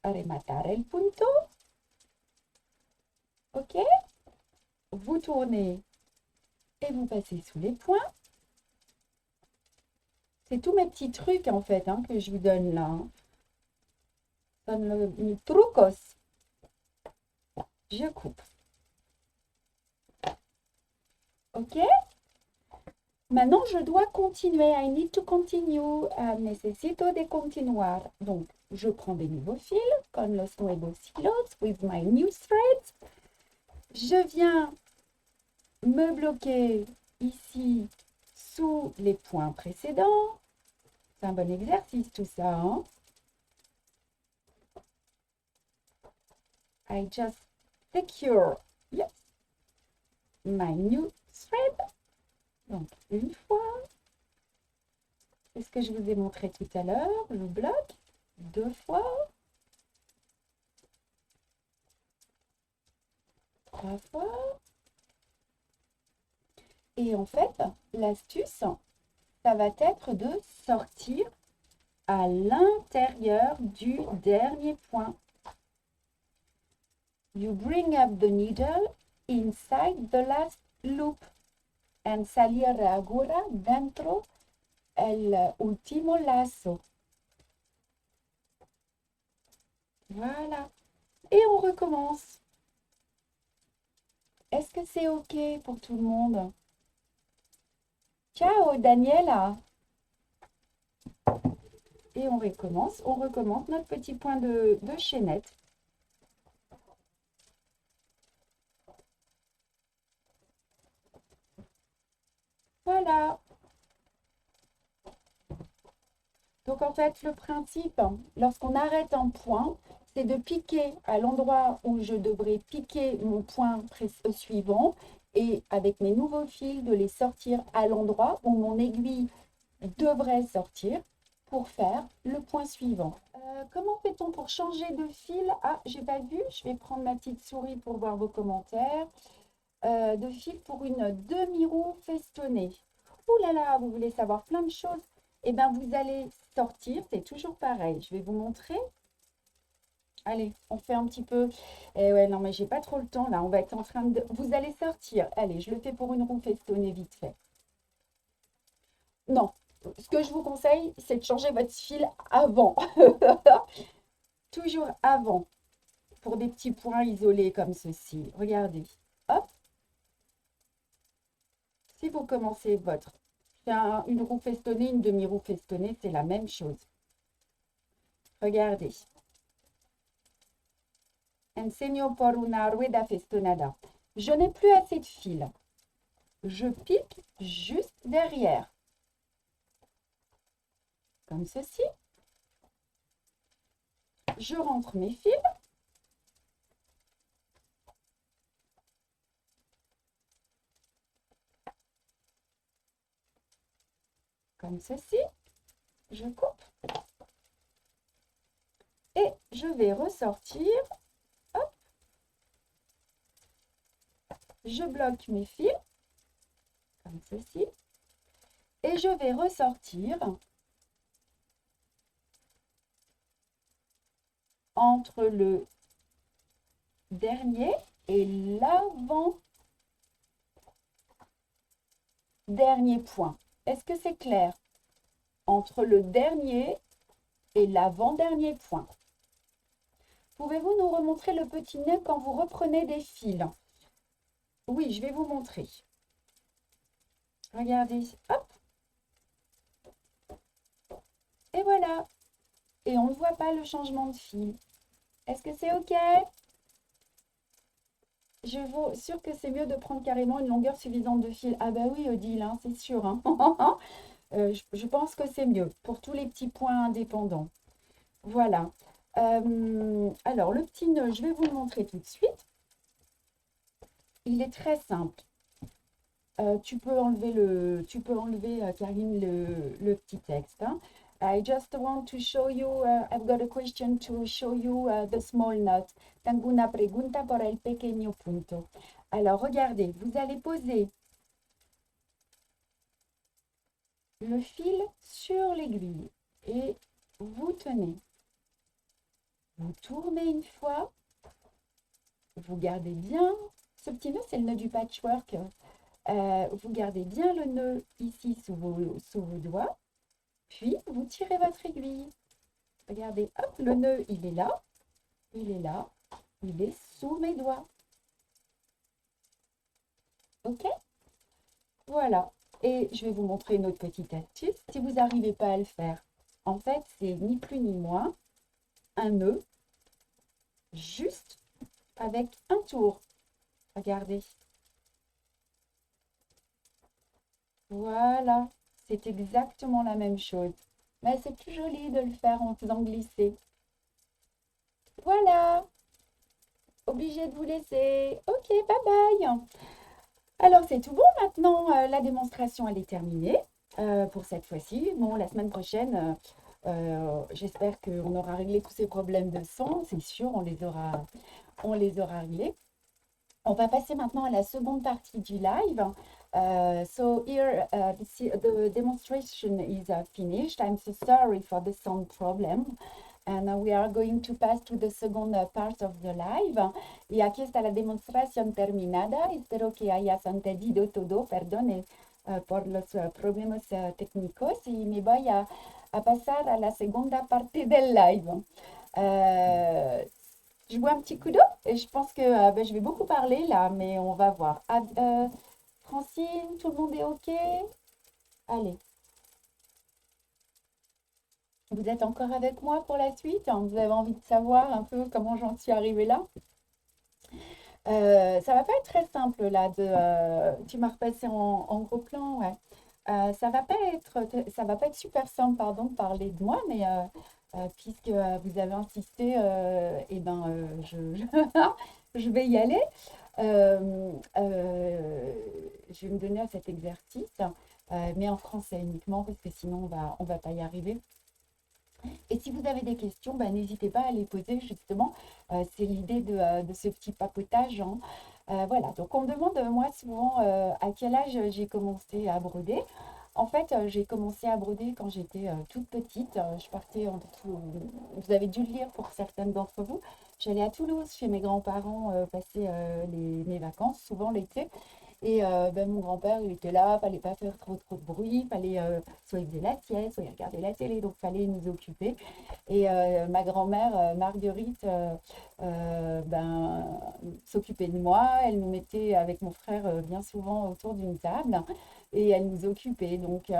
Rematar el punto. Ok. Vous tournez et vous passez sous les points. C'est tous mes petits trucs en fait hein, que je vous donne là. Hein. Donne mes trucos. Je coupe. Ok. Maintenant, je dois continuer. I need to continue. Necesito de continuar. Donc, je prends des nouveaux fils, con los nuevos hilos, with my new threads. Je viens me bloquer ici sous les points précédents. C'est un bon exercice tout ça, hein? I just secure, yes, my new thread. Donc, une fois. C'est ce que je vous ai montré tout à l'heure. Je bloque. 2 fois. 3 fois. Et en fait, l'astuce, ça va être de sortir à l'intérieur du dernier point. You bring up the needle inside the last loop and salir agora dentro el último lazo. Voilà. Et on recommence. Est-ce que c'est OK pour tout le monde? Ciao, Daniela. Et on recommence notre petit point de chaînette. Voilà. Donc en fait, le principe, lorsqu'on arrête un point, c'est de piquer à l'endroit où je devrais piquer mon point suivant et avec mes nouveaux fils, de les sortir à l'endroit où mon aiguille devrait sortir pour faire le point suivant. Comment fait-on pour changer de fil? Ah, j'ai pas vu, je vais prendre ma petite souris pour voir vos commentaires. De fil pour une demi-roue festonnée. Ouh là là, vous voulez savoir plein de choses? Eh bien, vous allez sortir, c'est toujours pareil. Je vais vous montrer. Allez, on fait un petit peu. Eh ouais, non, mais j'ai pas trop le temps là. On va être en train de. Vous allez sortir. Allez, je le fais pour une roue festonnée vite fait. Non, ce que je vous conseille, c'est de changer votre fil avant. Toujours avant. Pour des petits points isolés comme ceci. Regardez. Hop. Si vous commencez votre. Une roue festonnée, une demi-roue festonnée, c'est la même chose. Regardez. Enseño por una rueda festonada. Je n'ai plus assez de fil. Je pique juste derrière. Comme ceci. Je rentre mes fils. Comme ceci. Je coupe. Et je vais ressortir. Hop. Je bloque mes fils. Comme ceci. Et je vais ressortir entre le dernier et l'avant-dernier point. Est-ce que c'est clair? Entre le dernier et l'avant-dernier point. Pouvez-vous nous remontrer le petit nœud quand vous reprenez des fils? Oui, je vais vous montrer. Regardez, hop. Et voilà. Et on ne voit pas le changement de fil. Est-ce que c'est OK? Je vous sûre que c'est mieux de prendre carrément une longueur suffisante de fil. Ah bah oui, Odile, hein, c'est sûr. Hein. Je pense que c'est mieux pour tous les petits points indépendants. Voilà. Alors, le petit nœud, je vais vous le montrer tout de suite. Il est très simple. Tu peux enlever, Karine, le petit texte. Hein. I just want to show you, I've got a question to show you the small knot. Tengo una pregunta por el pequeño punto. Alors, regardez, vous allez poser le fil sur l'aiguille et vous tenez. Vous tournez une fois. Vous gardez bien. Ce petit nœud, c'est le nœud du patchwork. Vous gardez bien le nœud ici sous vos doigts. Puis, vous tirez votre aiguille. Regardez, hop, le nœud, il est là. Il est là. Il est sous mes doigts. OK? Voilà. Et je vais vous montrer une autre petite astuce. Si vous n'arrivez pas à le faire, en fait, c'est ni plus ni moins un nœud juste avec un tour. Regardez. Voilà. C'est exactement la même chose. Mais c'est plus joli de le faire en faisant glisser. Voilà, obligée de vous laisser. Ok, bye bye. Alors, c'est tout bon maintenant. La démonstration, elle est terminée pour cette fois-ci. Bon, la semaine prochaine, j'espère qu'on aura réglé tous ces problèmes de son. C'est sûr, on les aura réglés. On va passer maintenant à la seconde partie du live. So here, the demonstration is finished. I'm so sorry for the sound problem. And we are going to pass to the second part of the live. Y aquí está la demostración terminada. Espero que hayas entendido todo. Perdone por los problemas técnicos. Y me voy a pasar a la segunda parte del live. Je bois un petit coup d'eau et je pense que je vais beaucoup parler là, mais on va voir. Francine, tout le monde est OK? Allez, vous êtes encore avec moi pour la suite? Vous avez envie de savoir un peu comment j'en suis arrivée là? Ça va pas être très simple là tu m'as repassé en gros plan, ouais. Ça va pas être super simple, pardon, de parler de moi, mais puisque vous avez insisté, et ben je vais y aller. Je vais me donner à cet exercice, mais en français uniquement, parce que sinon on va pas y arriver. Et si vous avez des questions, n'hésitez pas à les poser justement. C'est l'idée de ce petit papotage, hein. Voilà, donc on me demande moi souvent à quel âge j'ai commencé à broder. En fait, j'ai commencé à broder quand j'étais toute petite. Je partais vous avez dû le lire pour certaines d'entre vous. J'allais à Toulouse chez mes grands-parents passer mes vacances, souvent l'été. Et mon grand-père, il était là, fallait pas faire trop de bruit, fallait soit il faisait la sieste, soit il regardait la télé, donc fallait nous occuper. Et ma grand-mère, Marguerite, s'occupait de moi. Elle nous mettait avec mon frère bien souvent autour d'une table et elle nous occupait. Donc,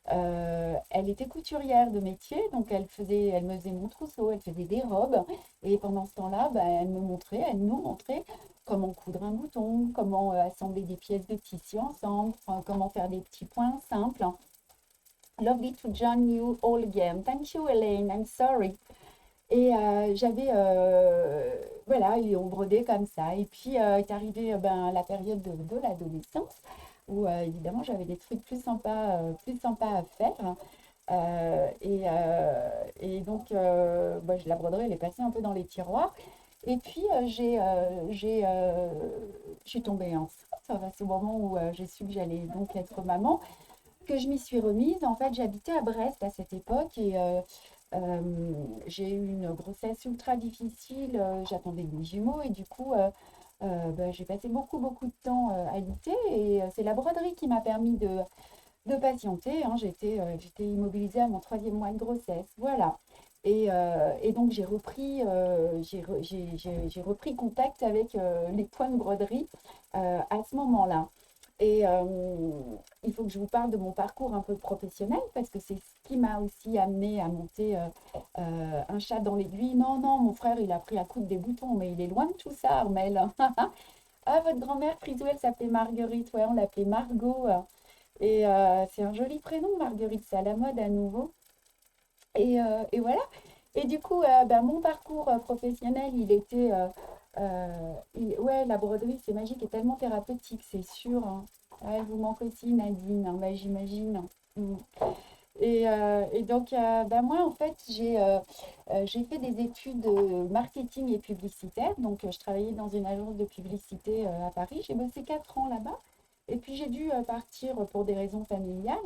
elle était couturière de métier, donc elle me faisait mon trousseau, elle faisait des robes. Et pendant ce temps-là, elle nous montrait comment coudre un bouton, comment assembler des pièces de tissu ensemble, comment faire des petits points simples. Lovely to join you all again. Thank you, Elaine. I'm sorry. Et voilà, et on brodait comme ça. Et puis est arrivée la période de l'adolescence où évidemment j'avais des trucs plus sympas à faire. Et donc, la broderie, elle est passée un peu dans les tiroirs. Et puis, je suis tombée enceinte. C'est au moment où j'ai su que j'allais donc être maman, que je m'y suis remise. En fait, j'habitais à Brest à cette époque et j'ai eu une grossesse ultra difficile. J'attendais des jumeaux et du coup, j'ai passé beaucoup de temps à lutter. Et c'est la broderie qui m'a permis de patienter, hein. J'étais immobilisée à mon 3e mois de grossesse. Voilà. Et donc, j'ai repris contact avec les points de broderie à ce moment-là. Et il faut que je vous parle de mon parcours un peu professionnel parce que c'est ce qui m'a aussi amené à monter un chat dans l'aiguille. Non, non, mon frère, il a appris à coudre des boutons, mais il est loin de tout ça, Armel. Ah, votre grand-mère, Frisou, elle s'appelait Marguerite. Ouais, on l'appelait Margot. Et c'est un joli prénom, Marguerite, c'est à la mode à nouveau. Et voilà. Et du coup, mon parcours professionnel, il était... ouais, la broderie, c'est magique et tellement thérapeutique, c'est sûr, hein. Ouais, elle vous manque aussi, Nadine, hein, j'imagine. Mm. Et donc, moi, en fait, j'ai fait des études de marketing et publicitaire. Donc, je travaillais dans une agence de publicité à Paris. J'ai bossé 4 ans là-bas. Et puis, j'ai dû partir pour des raisons familiales.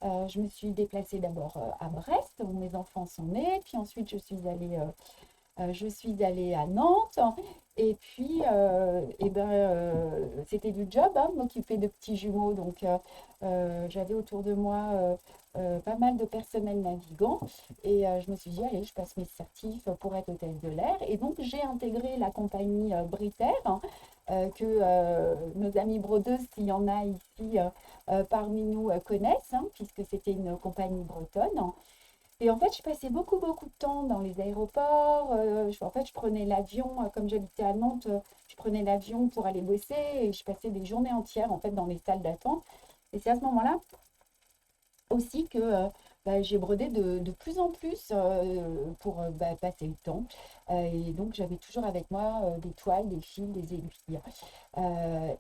Je me suis déplacée d'abord à Brest, où mes enfants sont nés. Puis ensuite, je suis allée à Nantes. Et puis, c'était du job, hein, m'occuper de petits jumeaux. Donc, j'avais autour de moi pas mal de personnel navigant. Et je me suis dit, allez, je passe mes certifs pour être hôtesse de l'air. Et donc, j'ai intégré la compagnie Britair, hein, que nos amis brodeuses, s'il y en a ici parmi nous, connaissent, hein, puisque c'était une compagnie bretonne. Et en fait, je passais beaucoup de temps dans les aéroports. En fait, je prenais l'avion, comme j'habitais à Nantes, je prenais l'avion pour aller bosser et je passais des journées entières en fait dans les salles d'attente. Et c'est à ce moment-là aussi que j'ai brodé de plus en plus pour passer le temps. Et donc, j'avais toujours avec moi des toiles, des fils, des aiguilles.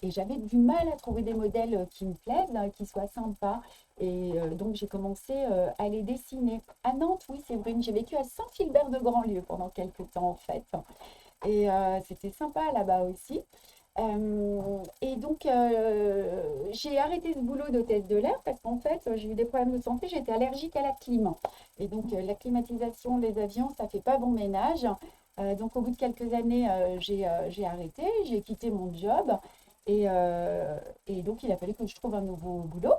Et j'avais du mal à trouver des modèles qui me plaisent, qui soient sympas. Et donc, j'ai commencé à les dessiner. À Nantes, oui, c'est vrai. J'ai vécu à Saint-Philbert-de-Grandlieu pendant quelques temps, en fait. Et c'était sympa là-bas aussi. Et donc, j'ai arrêté ce boulot d'hôtesse de l'air parce qu'en fait, j'ai eu des problèmes de santé, j'étais allergique à la clim. Et donc, la climatisation des avions, ça fait pas bon ménage. Donc, au bout de quelques années, j'ai arrêté, j'ai quitté mon job. Et, et donc, il a fallu que je trouve un nouveau boulot.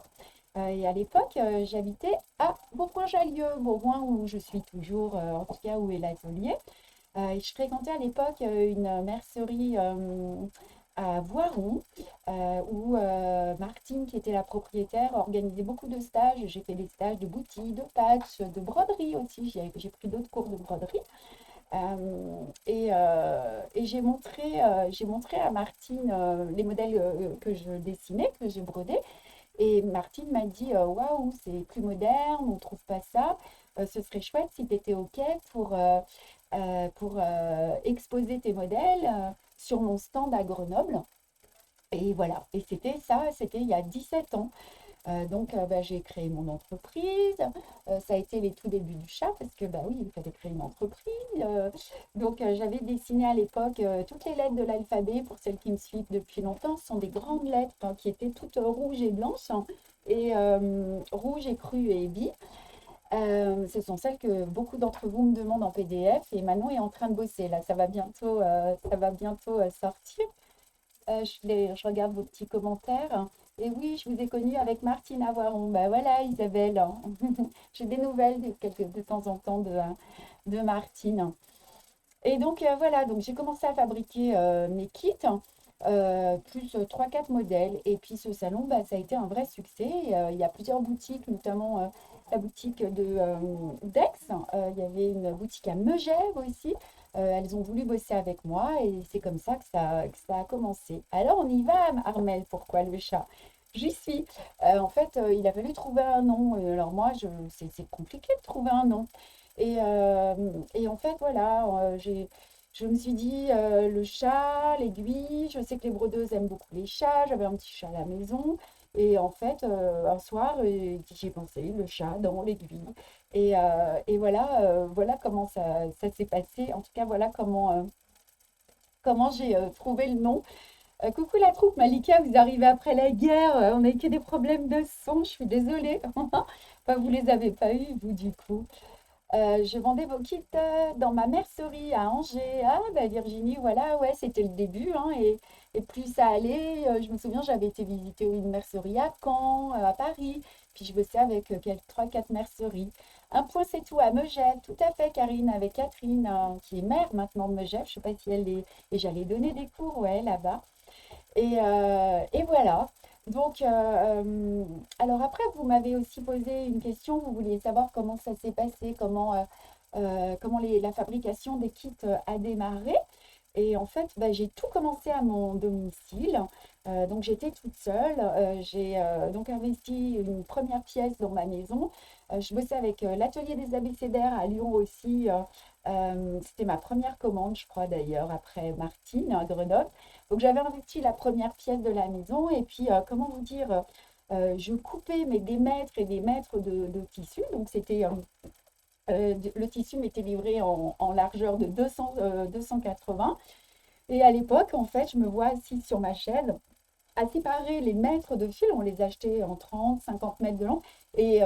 Et à l'époque, j'habitais à Bourgoin-Jallieu, Bourgoin où je suis toujours, en tout cas où est l'atelier. Et je fréquentais à l'époque une mercerie à Voiron, où Martine, qui était la propriétaire, organisait beaucoup de stages. J'ai fait des stages de boutique, de patch, de broderie aussi. J'ai pris d'autres cours de broderie. Et j'ai montré à Martine les modèles que je dessinais, que je brodais. Et Martine m'a dit, waouh, c'est plus moderne, on ne trouve pas ça. Ce serait chouette si tu étais OK pour exposer tes modèles sur mon stand à Grenoble. Et voilà, et c'était ça, c'était il y a 17 ans. Donc, j'ai créé mon entreprise. Ça a été les tout débuts du chat parce que, bah oui, il fallait créer une entreprise. Donc, j'avais dessiné à l'époque toutes les lettres de l'alphabet. Pour celles qui me suivent depuis longtemps, ce sont des grandes lettres qui étaient toutes rouges et blanches, hein, et rouge et cru et bi. Ce sont celles que beaucoup d'entre vous me demandent en PDF et Manon est en train de bosser. Là, ça va bientôt sortir. Je regarde vos petits commentaires. Et oui, je vous ai connu avec Martine Avoiron. Ben voilà, Isabelle. J'ai des nouvelles de temps en temps de Martine. Et donc voilà, donc j'ai commencé à fabriquer mes kits, plus 3-4 modèles. Et puis ce salon, ça a été un vrai succès. Il y a plusieurs boutiques, notamment la boutique d'Aix. Il y avait une boutique à Megève aussi. Elles ont voulu bosser avec moi et c'est comme ça que ça a commencé. Alors on y va, Armel, pourquoi le chat? J'y suis. En fait, il a fallu trouver un nom. Alors moi, c'est compliqué de trouver un nom. Et en fait, voilà, je me suis dit, le chat, l'aiguille, je sais que les brodeuses aiment beaucoup les chats, j'avais un petit chat à la maison. Et en fait, un soir, j'ai pensé, le chat dans l'aiguille. Et voilà, voilà comment ça s'est passé. En tout cas, voilà comment j'ai trouvé le nom. Coucou la troupe, Malika, vous arrivez après la guerre, on n'a eu que des problèmes de son, je suis désolée. Enfin, vous les avez pas eus, vous, du coup. Je vendais vos kits dans ma mercerie à Angers. Ah, Virginie, voilà, ouais, c'était le début, hein, et plus ça allait. Je me souviens, j'avais été visiter une mercerie à Caen, à Paris, puis je bossais avec 3-4 merceries. Un point, c'est tout à Megève, tout à fait, Karine, avec Catherine, qui est mère maintenant de Megève. Je ne sais pas si elle est. Et j'allais donner des cours, ouais, là-bas. Et voilà. Donc, alors après, vous m'avez aussi posé une question. Vous vouliez savoir comment ça s'est passé, comment la fabrication des kits a démarré. Et en fait, j'ai tout commencé à mon domicile. Donc, j'étais toute seule. J'ai donc investi une première pièce dans ma maison. Je bossais avec l'atelier des abécédaires à Lyon aussi. C'était ma première commande, je crois d'ailleurs, après Martine à Grenoble. Donc, j'avais investi la première pièce de la maison. Et puis, comment vous dire, je coupais des mètres et des mètres de tissu. Donc, le tissu m'était livré en largeur de 280. Et à l'époque, en fait, je me vois assise sur ma chaise à séparer les mètres de fil. On les achetait en 30, 50 mètres de long. Et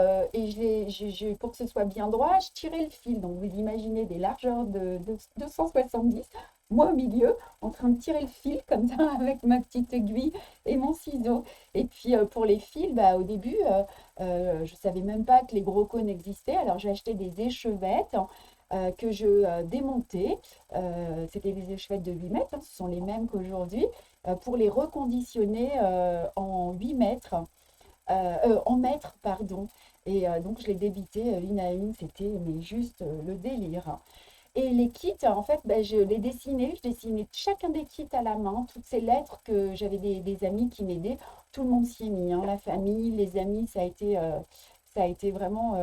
pour que ce soit bien droit, je tirais le fil. Donc, vous imaginez des largeurs de 270, moi au milieu, en train de tirer le fil comme ça avec ma petite aiguille et mon ciseau. Et puis, pour les fils, au début, je ne savais même pas que les gros cônes existaient. Alors, j'ai acheté des échevettes que je démontais. C'était des échevettes de 8 mètres, hein, ce sont les mêmes qu'aujourd'hui, pour les reconditionner en 8 mètres, en mètres, pardon. Et donc, je les débitais une à une, c'était mais juste le délire. Et les kits, en fait, je dessinais chacun des kits à la main, toutes ces lettres que j'avais des amis qui m'aidaient. Tout le monde s'y est mis, hein, la famille, les amis, ça a été vraiment,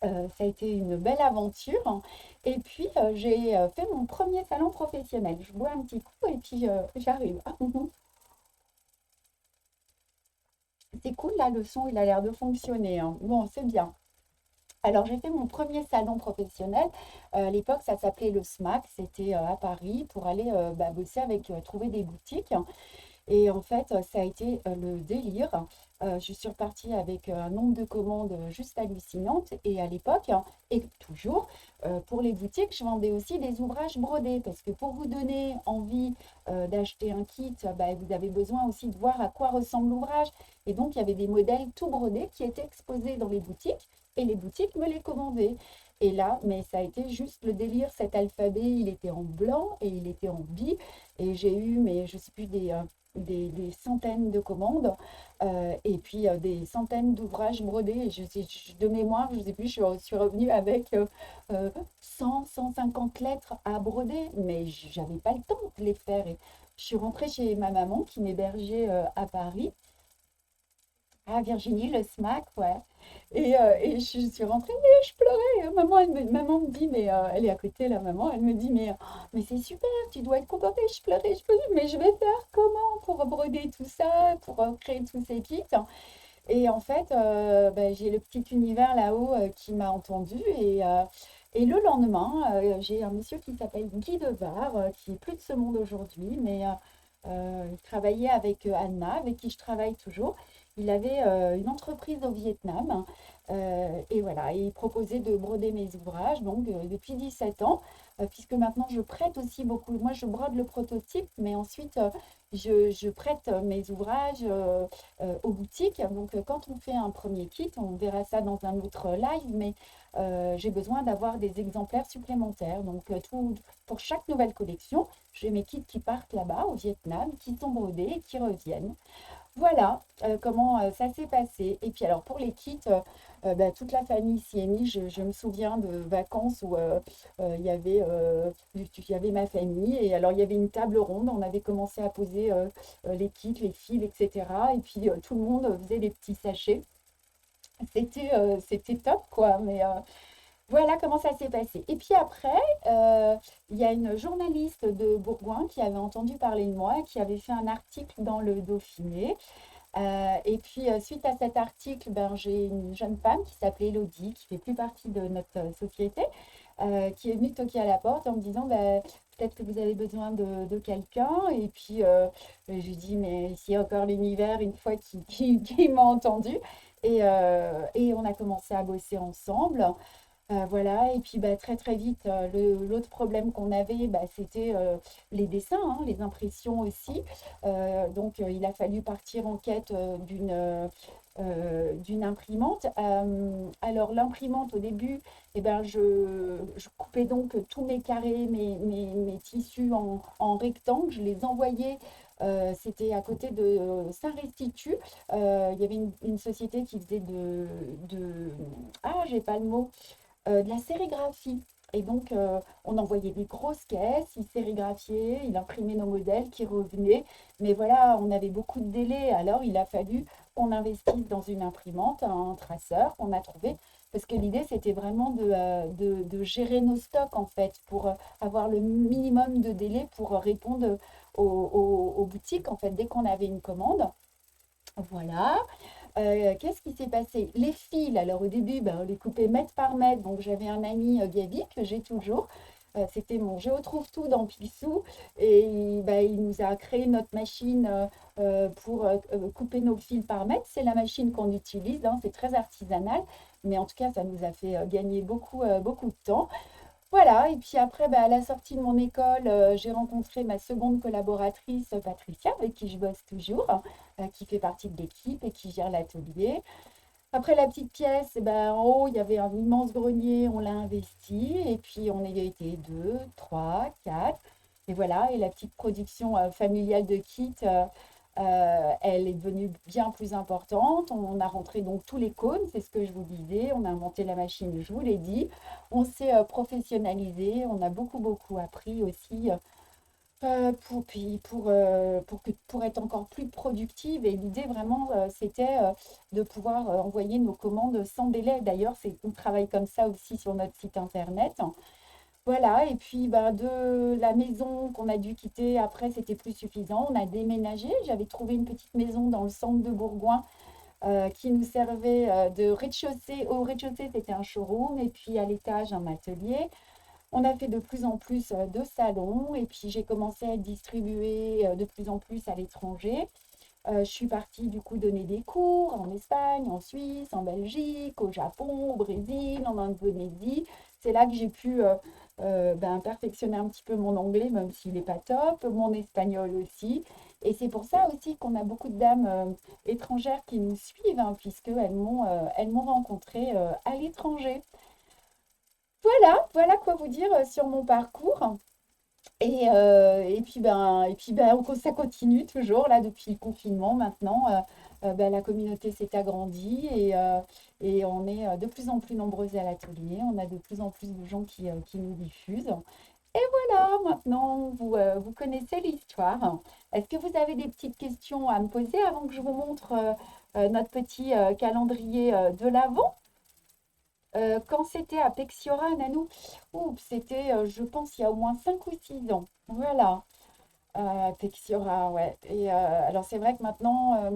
ça a été une belle aventure. Et puis, j'ai fait mon premier salon professionnel. Je bois un petit coup et puis j'arrive. C'est cool, là, le son, il a l'air de fonctionner, hein. Bon, c'est bien. Alors, j'ai fait mon premier salon professionnel. À l'époque, ça s'appelait le SMAC. C'était à Paris pour aller bosser avec, trouver des boutiques. Et en fait, ça a été le délire. Je suis repartie avec un nombre de commandes juste hallucinante. Et à l'époque, hein, et toujours, pour les boutiques, je vendais aussi des ouvrages brodés. Parce que pour vous donner envie d'acheter un kit, vous avez besoin aussi de voir à quoi ressemble l'ouvrage. Et donc, il y avait des modèles tout brodés qui étaient exposés dans les boutiques. Et les boutiques me les commandaient. Et là, mais ça a été juste le délire. Cet alphabet, il était en blanc et il était en bi. Et j'ai eu, mais je ne sais plus, des centaines de commandes et puis des centaines d'ouvrages brodés. Et de mémoire, je ne sais plus, je suis revenue avec 150 lettres à broder, mais j'avais pas le temps de les faire. Et je suis rentrée chez ma maman qui m'hébergeait à Paris. Ah, Virginie, le SMAC, ouais. Et je suis rentrée, mais je pleurais. Maman me dit, mais elle est à côté, la maman, elle me dit, mais c'est super, tu dois être contente. Et je pleurais, mais je vais faire comment pour broder tout ça, pour créer tous ces kits? Et en fait, j'ai le petit univers là-haut qui m'a entendue. Et le lendemain, j'ai un monsieur qui s'appelle Guy Devar, qui est plus de ce monde aujourd'hui, mais il travaillait avec Anna, avec qui je travaille toujours. Il avait une entreprise au Vietnam et voilà, il proposait de broder mes ouvrages donc depuis 17 ans, puisque maintenant je prête aussi beaucoup. Moi, je brode le prototype, mais ensuite je prête mes ouvrages aux boutiques. Donc, quand on fait un premier kit, on verra ça dans un autre live, mais j'ai besoin d'avoir des exemplaires supplémentaires. Donc, pour chaque nouvelle collection, j'ai mes kits qui partent là-bas au Vietnam, qui sont brodés et qui reviennent. Voilà comment ça s'est passé. Et puis alors pour les kits, toute la famille s'y est mise. Je me souviens de vacances où il y avait ma famille. Et alors il y avait une table ronde. On avait commencé à poser les kits, les fils, etc. Et puis tout le monde faisait des petits sachets. C'était top, quoi. Mais voilà comment ça s'est passé. Et puis après, il y a une journaliste de Bourgoin qui avait entendu parler de moi, qui avait fait un article dans le Dauphiné. Et puis, suite à cet article, j'ai une jeune femme qui s'appelait Elodie, qui fait plus partie de notre société, qui est venue toquer à la porte en me disant, peut-être que vous avez besoin de quelqu'un. Et puis, je lui dis, mais ici encore l'univers, une fois qui m'a entendu. Et on a commencé à bosser ensemble. Voilà, et puis très très vite, l'autre problème qu'on avait, c'était les dessins, hein, les impressions aussi. Donc, il a fallu partir en quête d'une imprimante. Alors, l'imprimante, au début, je coupais donc tous mes carrés, mes tissus en rectangles, je les envoyais. C'était à côté de Saint-Restitut. Il y avait une société qui faisait Ah, j'ai pas le mot de la sérigraphie. Et donc, on envoyait des grosses caisses, ils sérigraphiaient, ils imprimaient nos modèles qui revenaient. Mais voilà, on avait beaucoup de délais. Alors, il a fallu qu'on investisse dans une imprimante, un traceur qu'on a trouvé. Parce que l'idée, c'était vraiment de gérer nos stocks, en fait, pour avoir le minimum de délai pour répondre aux boutiques, en fait, dès qu'on avait une commande. Voilà. Qu'est-ce qui s'est passé? Les fils, alors au début, on les coupait mètre par mètre. Donc j'avais un ami Gaby que j'ai toujours. C'était mon Je retrouve tout dans Picsou. Et il nous a créé notre machine pour couper nos fils par mètre. C'est la machine qu'on utilise, hein, c'est très artisanal. Mais en tout cas, ça nous a fait gagner beaucoup de temps. Voilà, et puis après, à la sortie de mon école, j'ai rencontré ma seconde collaboratrice, Patricia, avec qui je bosse toujours, hein, qui fait partie de l'équipe et qui gère l'atelier. Après la petite pièce, en haut, il y avait un immense grenier, on l'a investi, et puis on y a été deux, trois, quatre, et voilà, et la petite production familiale de kits, elle est devenue bien plus importante. On a rentré donc tous les cônes, c'est ce que je vous disais. On a inventé la machine, je vous l'ai dit. On s'est professionnalisé. On a beaucoup appris aussi pour être encore plus productive. Et l'idée vraiment, c'était de pouvoir envoyer nos commandes sans délai. D'ailleurs, on travaille comme ça aussi sur notre site internet. Voilà, et puis bah, de la maison qu'on a dû quitter, après, c'était plus suffisant. On a déménagé. J'avais trouvé une petite maison dans le centre de Bourgoin qui nous servait de rez-de-chaussée. Au rez-de-chaussée, c'était un showroom, et puis à l'étage, un atelier. On a fait de plus en plus de salons, et puis j'ai commencé à distribuer de plus en plus à l'étranger. Je suis partie du coup donner des cours en Espagne, en Suisse, en Belgique, au Japon, au Brésil, en Indonésie. C'est là que j'ai pu perfectionner un petit peu mon anglais, même s'il n'est pas top, mon espagnol aussi. Et c'est pour ça aussi qu'on a beaucoup de dames étrangères qui nous suivent, hein, puisqu'elles m'ont rencontrée à l'étranger. Voilà quoi vous dire sur mon parcours. Et puis, ça continue toujours là depuis le confinement maintenant. La communauté s'est agrandie et on est de plus en plus nombreuses à l'atelier. On a de plus en plus de gens qui nous diffusent. Et voilà, maintenant vous connaissez l'histoire. Est-ce que vous avez des petites questions à me poser avant que je vous montre notre petit calendrier de l'Avent? Quand c'était à Pexiora, Nanou, c'était, je pense, il y a au moins 5 ou 6 ans. Voilà, Pexiora, ouais. Et alors, c'est vrai que maintenant,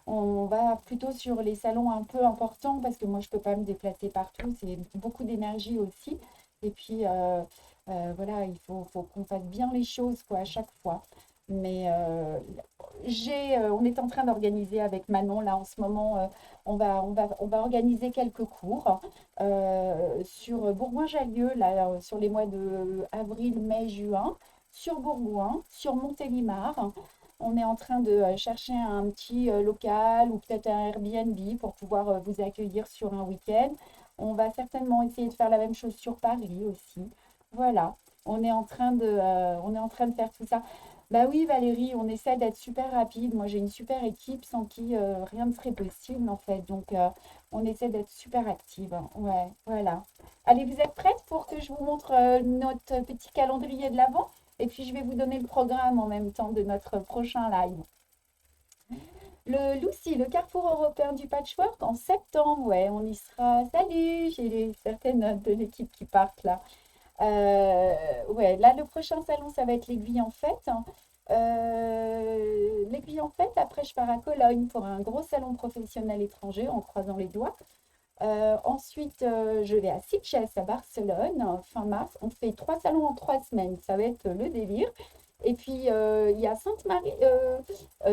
on va plutôt sur les salons un peu importants parce que moi, je ne peux pas me déplacer partout. C'est beaucoup d'énergie aussi. Et puis, voilà, il faut qu'on fasse bien les choses, quoi, à chaque fois. Mais on est en train d'organiser avec Manon, là, en ce moment, on va organiser quelques cours sur Bourgoin-Jallieu, là, sur les mois de avril, mai, juin, sur Bourgoin, sur Montélimar. On est en train de chercher un petit local ou peut-être un Airbnb pour pouvoir vous accueillir sur un week-end. On va certainement essayer de faire la même chose sur Paris aussi. Voilà, on est en train de faire tout ça. Bah oui, Valérie, on essaie d'être super rapide. Moi, j'ai une super équipe sans qui rien ne serait possible, en fait. Donc, on essaie d'être super active. Ouais, voilà. Allez, vous êtes prête pour que je vous montre notre petit calendrier de l'Avent? Et puis, je vais vous donner le programme en même temps de notre prochain live. Le Lucie, le Carrefour européen du patchwork en septembre. Ouais, on y sera. Salut, j'ai certaines de l'équipe qui partent là. Ouais, là, le prochain salon, ça va être l'Aiguille en Fête. L'Aiguille en Fête, après, je pars à Cologne pour un gros salon professionnel étranger en croisant les doigts. Ensuite, je vais à Sitges à Barcelone, fin mars. On fait 3 salons en 3 semaines. Ça va être le délire. Et puis, il y a Sainte-Marie,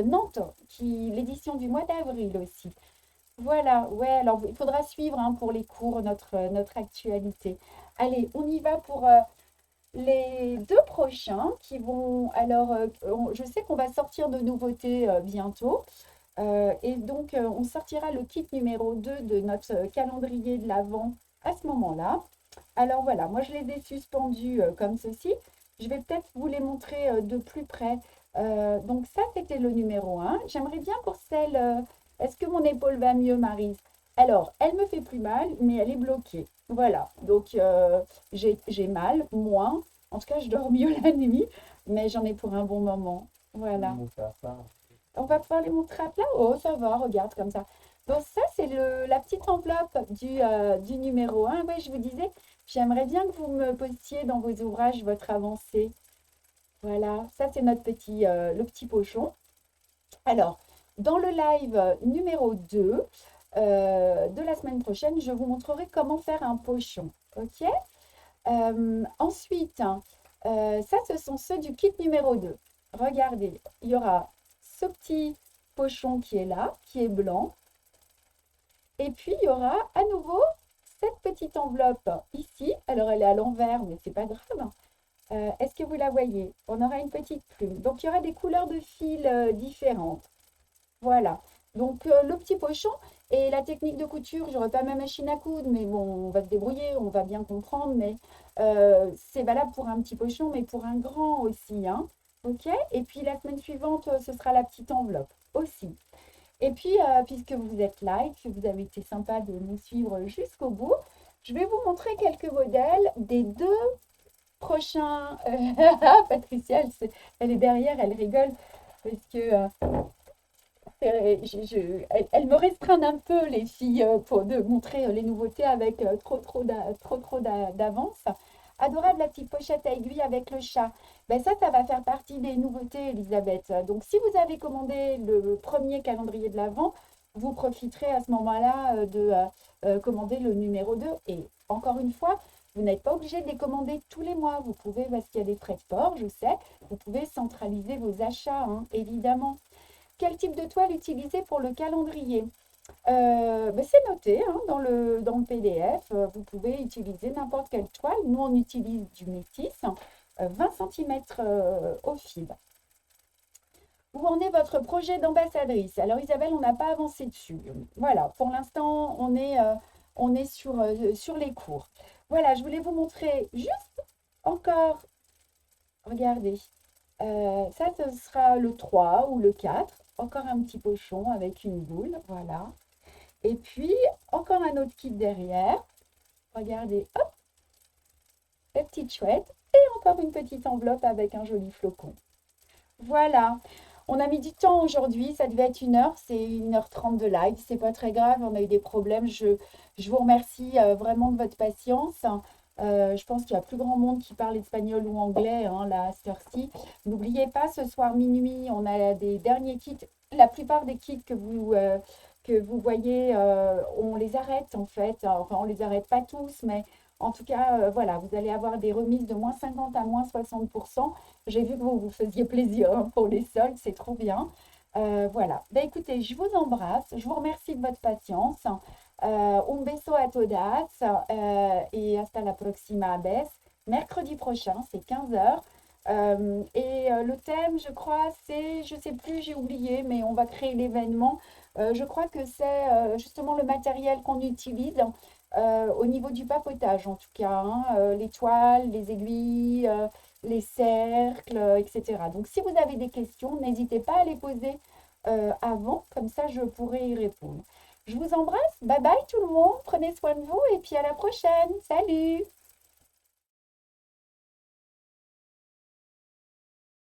Nantes, l'édition du mois d'avril aussi. Voilà, ouais, alors il faudra suivre hein, pour les cours notre actualité. Allez, on y va pour les 2 prochains qui vont. Alors, je sais qu'on va sortir de nouveautés bientôt. Et donc, on sortira le kit numéro 2 de notre calendrier de l'Avent à ce moment-là. Alors voilà, moi je les ai suspendus comme ceci. Je vais peut-être vous les montrer de plus près. Donc ça, c'était le numéro 1. J'aimerais bien pour celle... est-ce que mon épaule va mieux, Maryse? Alors, elle me fait plus mal, mais elle est bloquée. Voilà, donc j'ai mal, moins. En tout cas, je dors mieux la nuit, mais j'en ai pour un bon moment. Voilà. On va faire ça. On va pouvoir les montrer à plat. Oh, ça va, regarde comme ça. Donc ça, c'est la petite enveloppe du numéro 1. Oui, je vous disais, j'aimerais bien que vous me postiez dans vos ouvrages votre avancée. Voilà, ça c'est le petit pochon. Alors, dans le live numéro 2 de la semaine prochaine, je vous montrerai comment faire un pochon. OK? Ensuite, ça, ce sont ceux du kit numéro 2. Regardez, il y aura ce petit pochon qui est là, qui est blanc. Et puis, il y aura à nouveau cette petite enveloppe ici. Alors, elle est à l'envers, mais c'est pas grave. Est-ce que vous la voyez? On aura une petite plume. Donc, il y aura des couleurs de fils différentes. Voilà. Donc, le petit pochon et la technique de couture, j'aurais pas ma machine à coudre, mais bon, on va se débrouiller, on va bien comprendre. Mais c'est valable pour un petit pochon, mais pour un grand aussi. Hein. OK? Et puis, la semaine suivante, ce sera la petite enveloppe aussi. Et puis, puisque vous êtes là et que vous avez été sympa de nous suivre jusqu'au bout, je vais vous montrer quelques modèles des deux prochain, Patricia, elle est derrière, elle rigole parce que elle me restreint un peu, les filles, pour de montrer les nouveautés avec trop d'avance. Adorable la petite pochette à aiguille avec le chat. Ben ça va faire partie des nouveautés, Elisabeth. Donc, si vous avez commandé le premier calendrier de l'Avent, vous profiterez à ce moment-là de commander le numéro 2. Et encore une fois, vous n'êtes pas obligé de les commander tous les mois. Vous pouvez, parce qu'il y a des frais de port, je sais, vous pouvez centraliser vos achats, hein, évidemment. Quel type de toile utiliser pour le calendrier? Ben, c'est noté, hein, dans le PDF. Vous pouvez utiliser n'importe quelle toile. Nous, on utilise du métis, 20 cm au fil. Où en est votre projet d'ambassadrice? Alors, Isabelle, on n'a pas avancé dessus. Voilà, pour l'instant, on est sur les cours. Voilà, je voulais vous montrer juste encore, regardez, ça, ce sera le 3 ou le 4. Encore un petit pochon avec une boule, voilà. Et puis, encore un autre kit derrière. Regardez, hop, la petite chouette. Et encore une petite enveloppe avec un joli flocon. Voilà. On a mis du temps aujourd'hui, ça devait être 1 heure, c'est 1h30 de live, c'est pas très grave, on a eu des problèmes. Je vous remercie vraiment de votre patience. Je pense qu'il y a plus grand monde qui parle espagnol ou anglais, hein, là, à cette heure-ci. N'oubliez pas, ce soir minuit, on a des derniers kits. La plupart des kits que vous voyez, on les arrête en fait. Enfin, on les arrête pas tous, mais en tout cas, voilà, vous allez avoir des remises de moins 50 à moins 60%. J'ai vu que vous vous faisiez plaisir, hein, pour les soldes, c'est trop bien. Voilà. Ben, écoutez, je vous embrasse. Je vous remercie de votre patience. Un beso a todas et hasta la próxima vez. Mercredi prochain, c'est 15 heures. Le thème, je crois, c'est, je sais plus, j'ai oublié, mais on va créer l'événement. Je crois que c'est justement le matériel qu'on utilise au niveau du papotage, en tout cas, hein, les toiles, les aiguilles, les cercles, etc. Donc, si vous avez des questions, n'hésitez pas à les poser avant, comme ça je pourrai y répondre. Je vous embrasse, bye bye tout le monde, prenez soin de vous et puis à la prochaine, salut!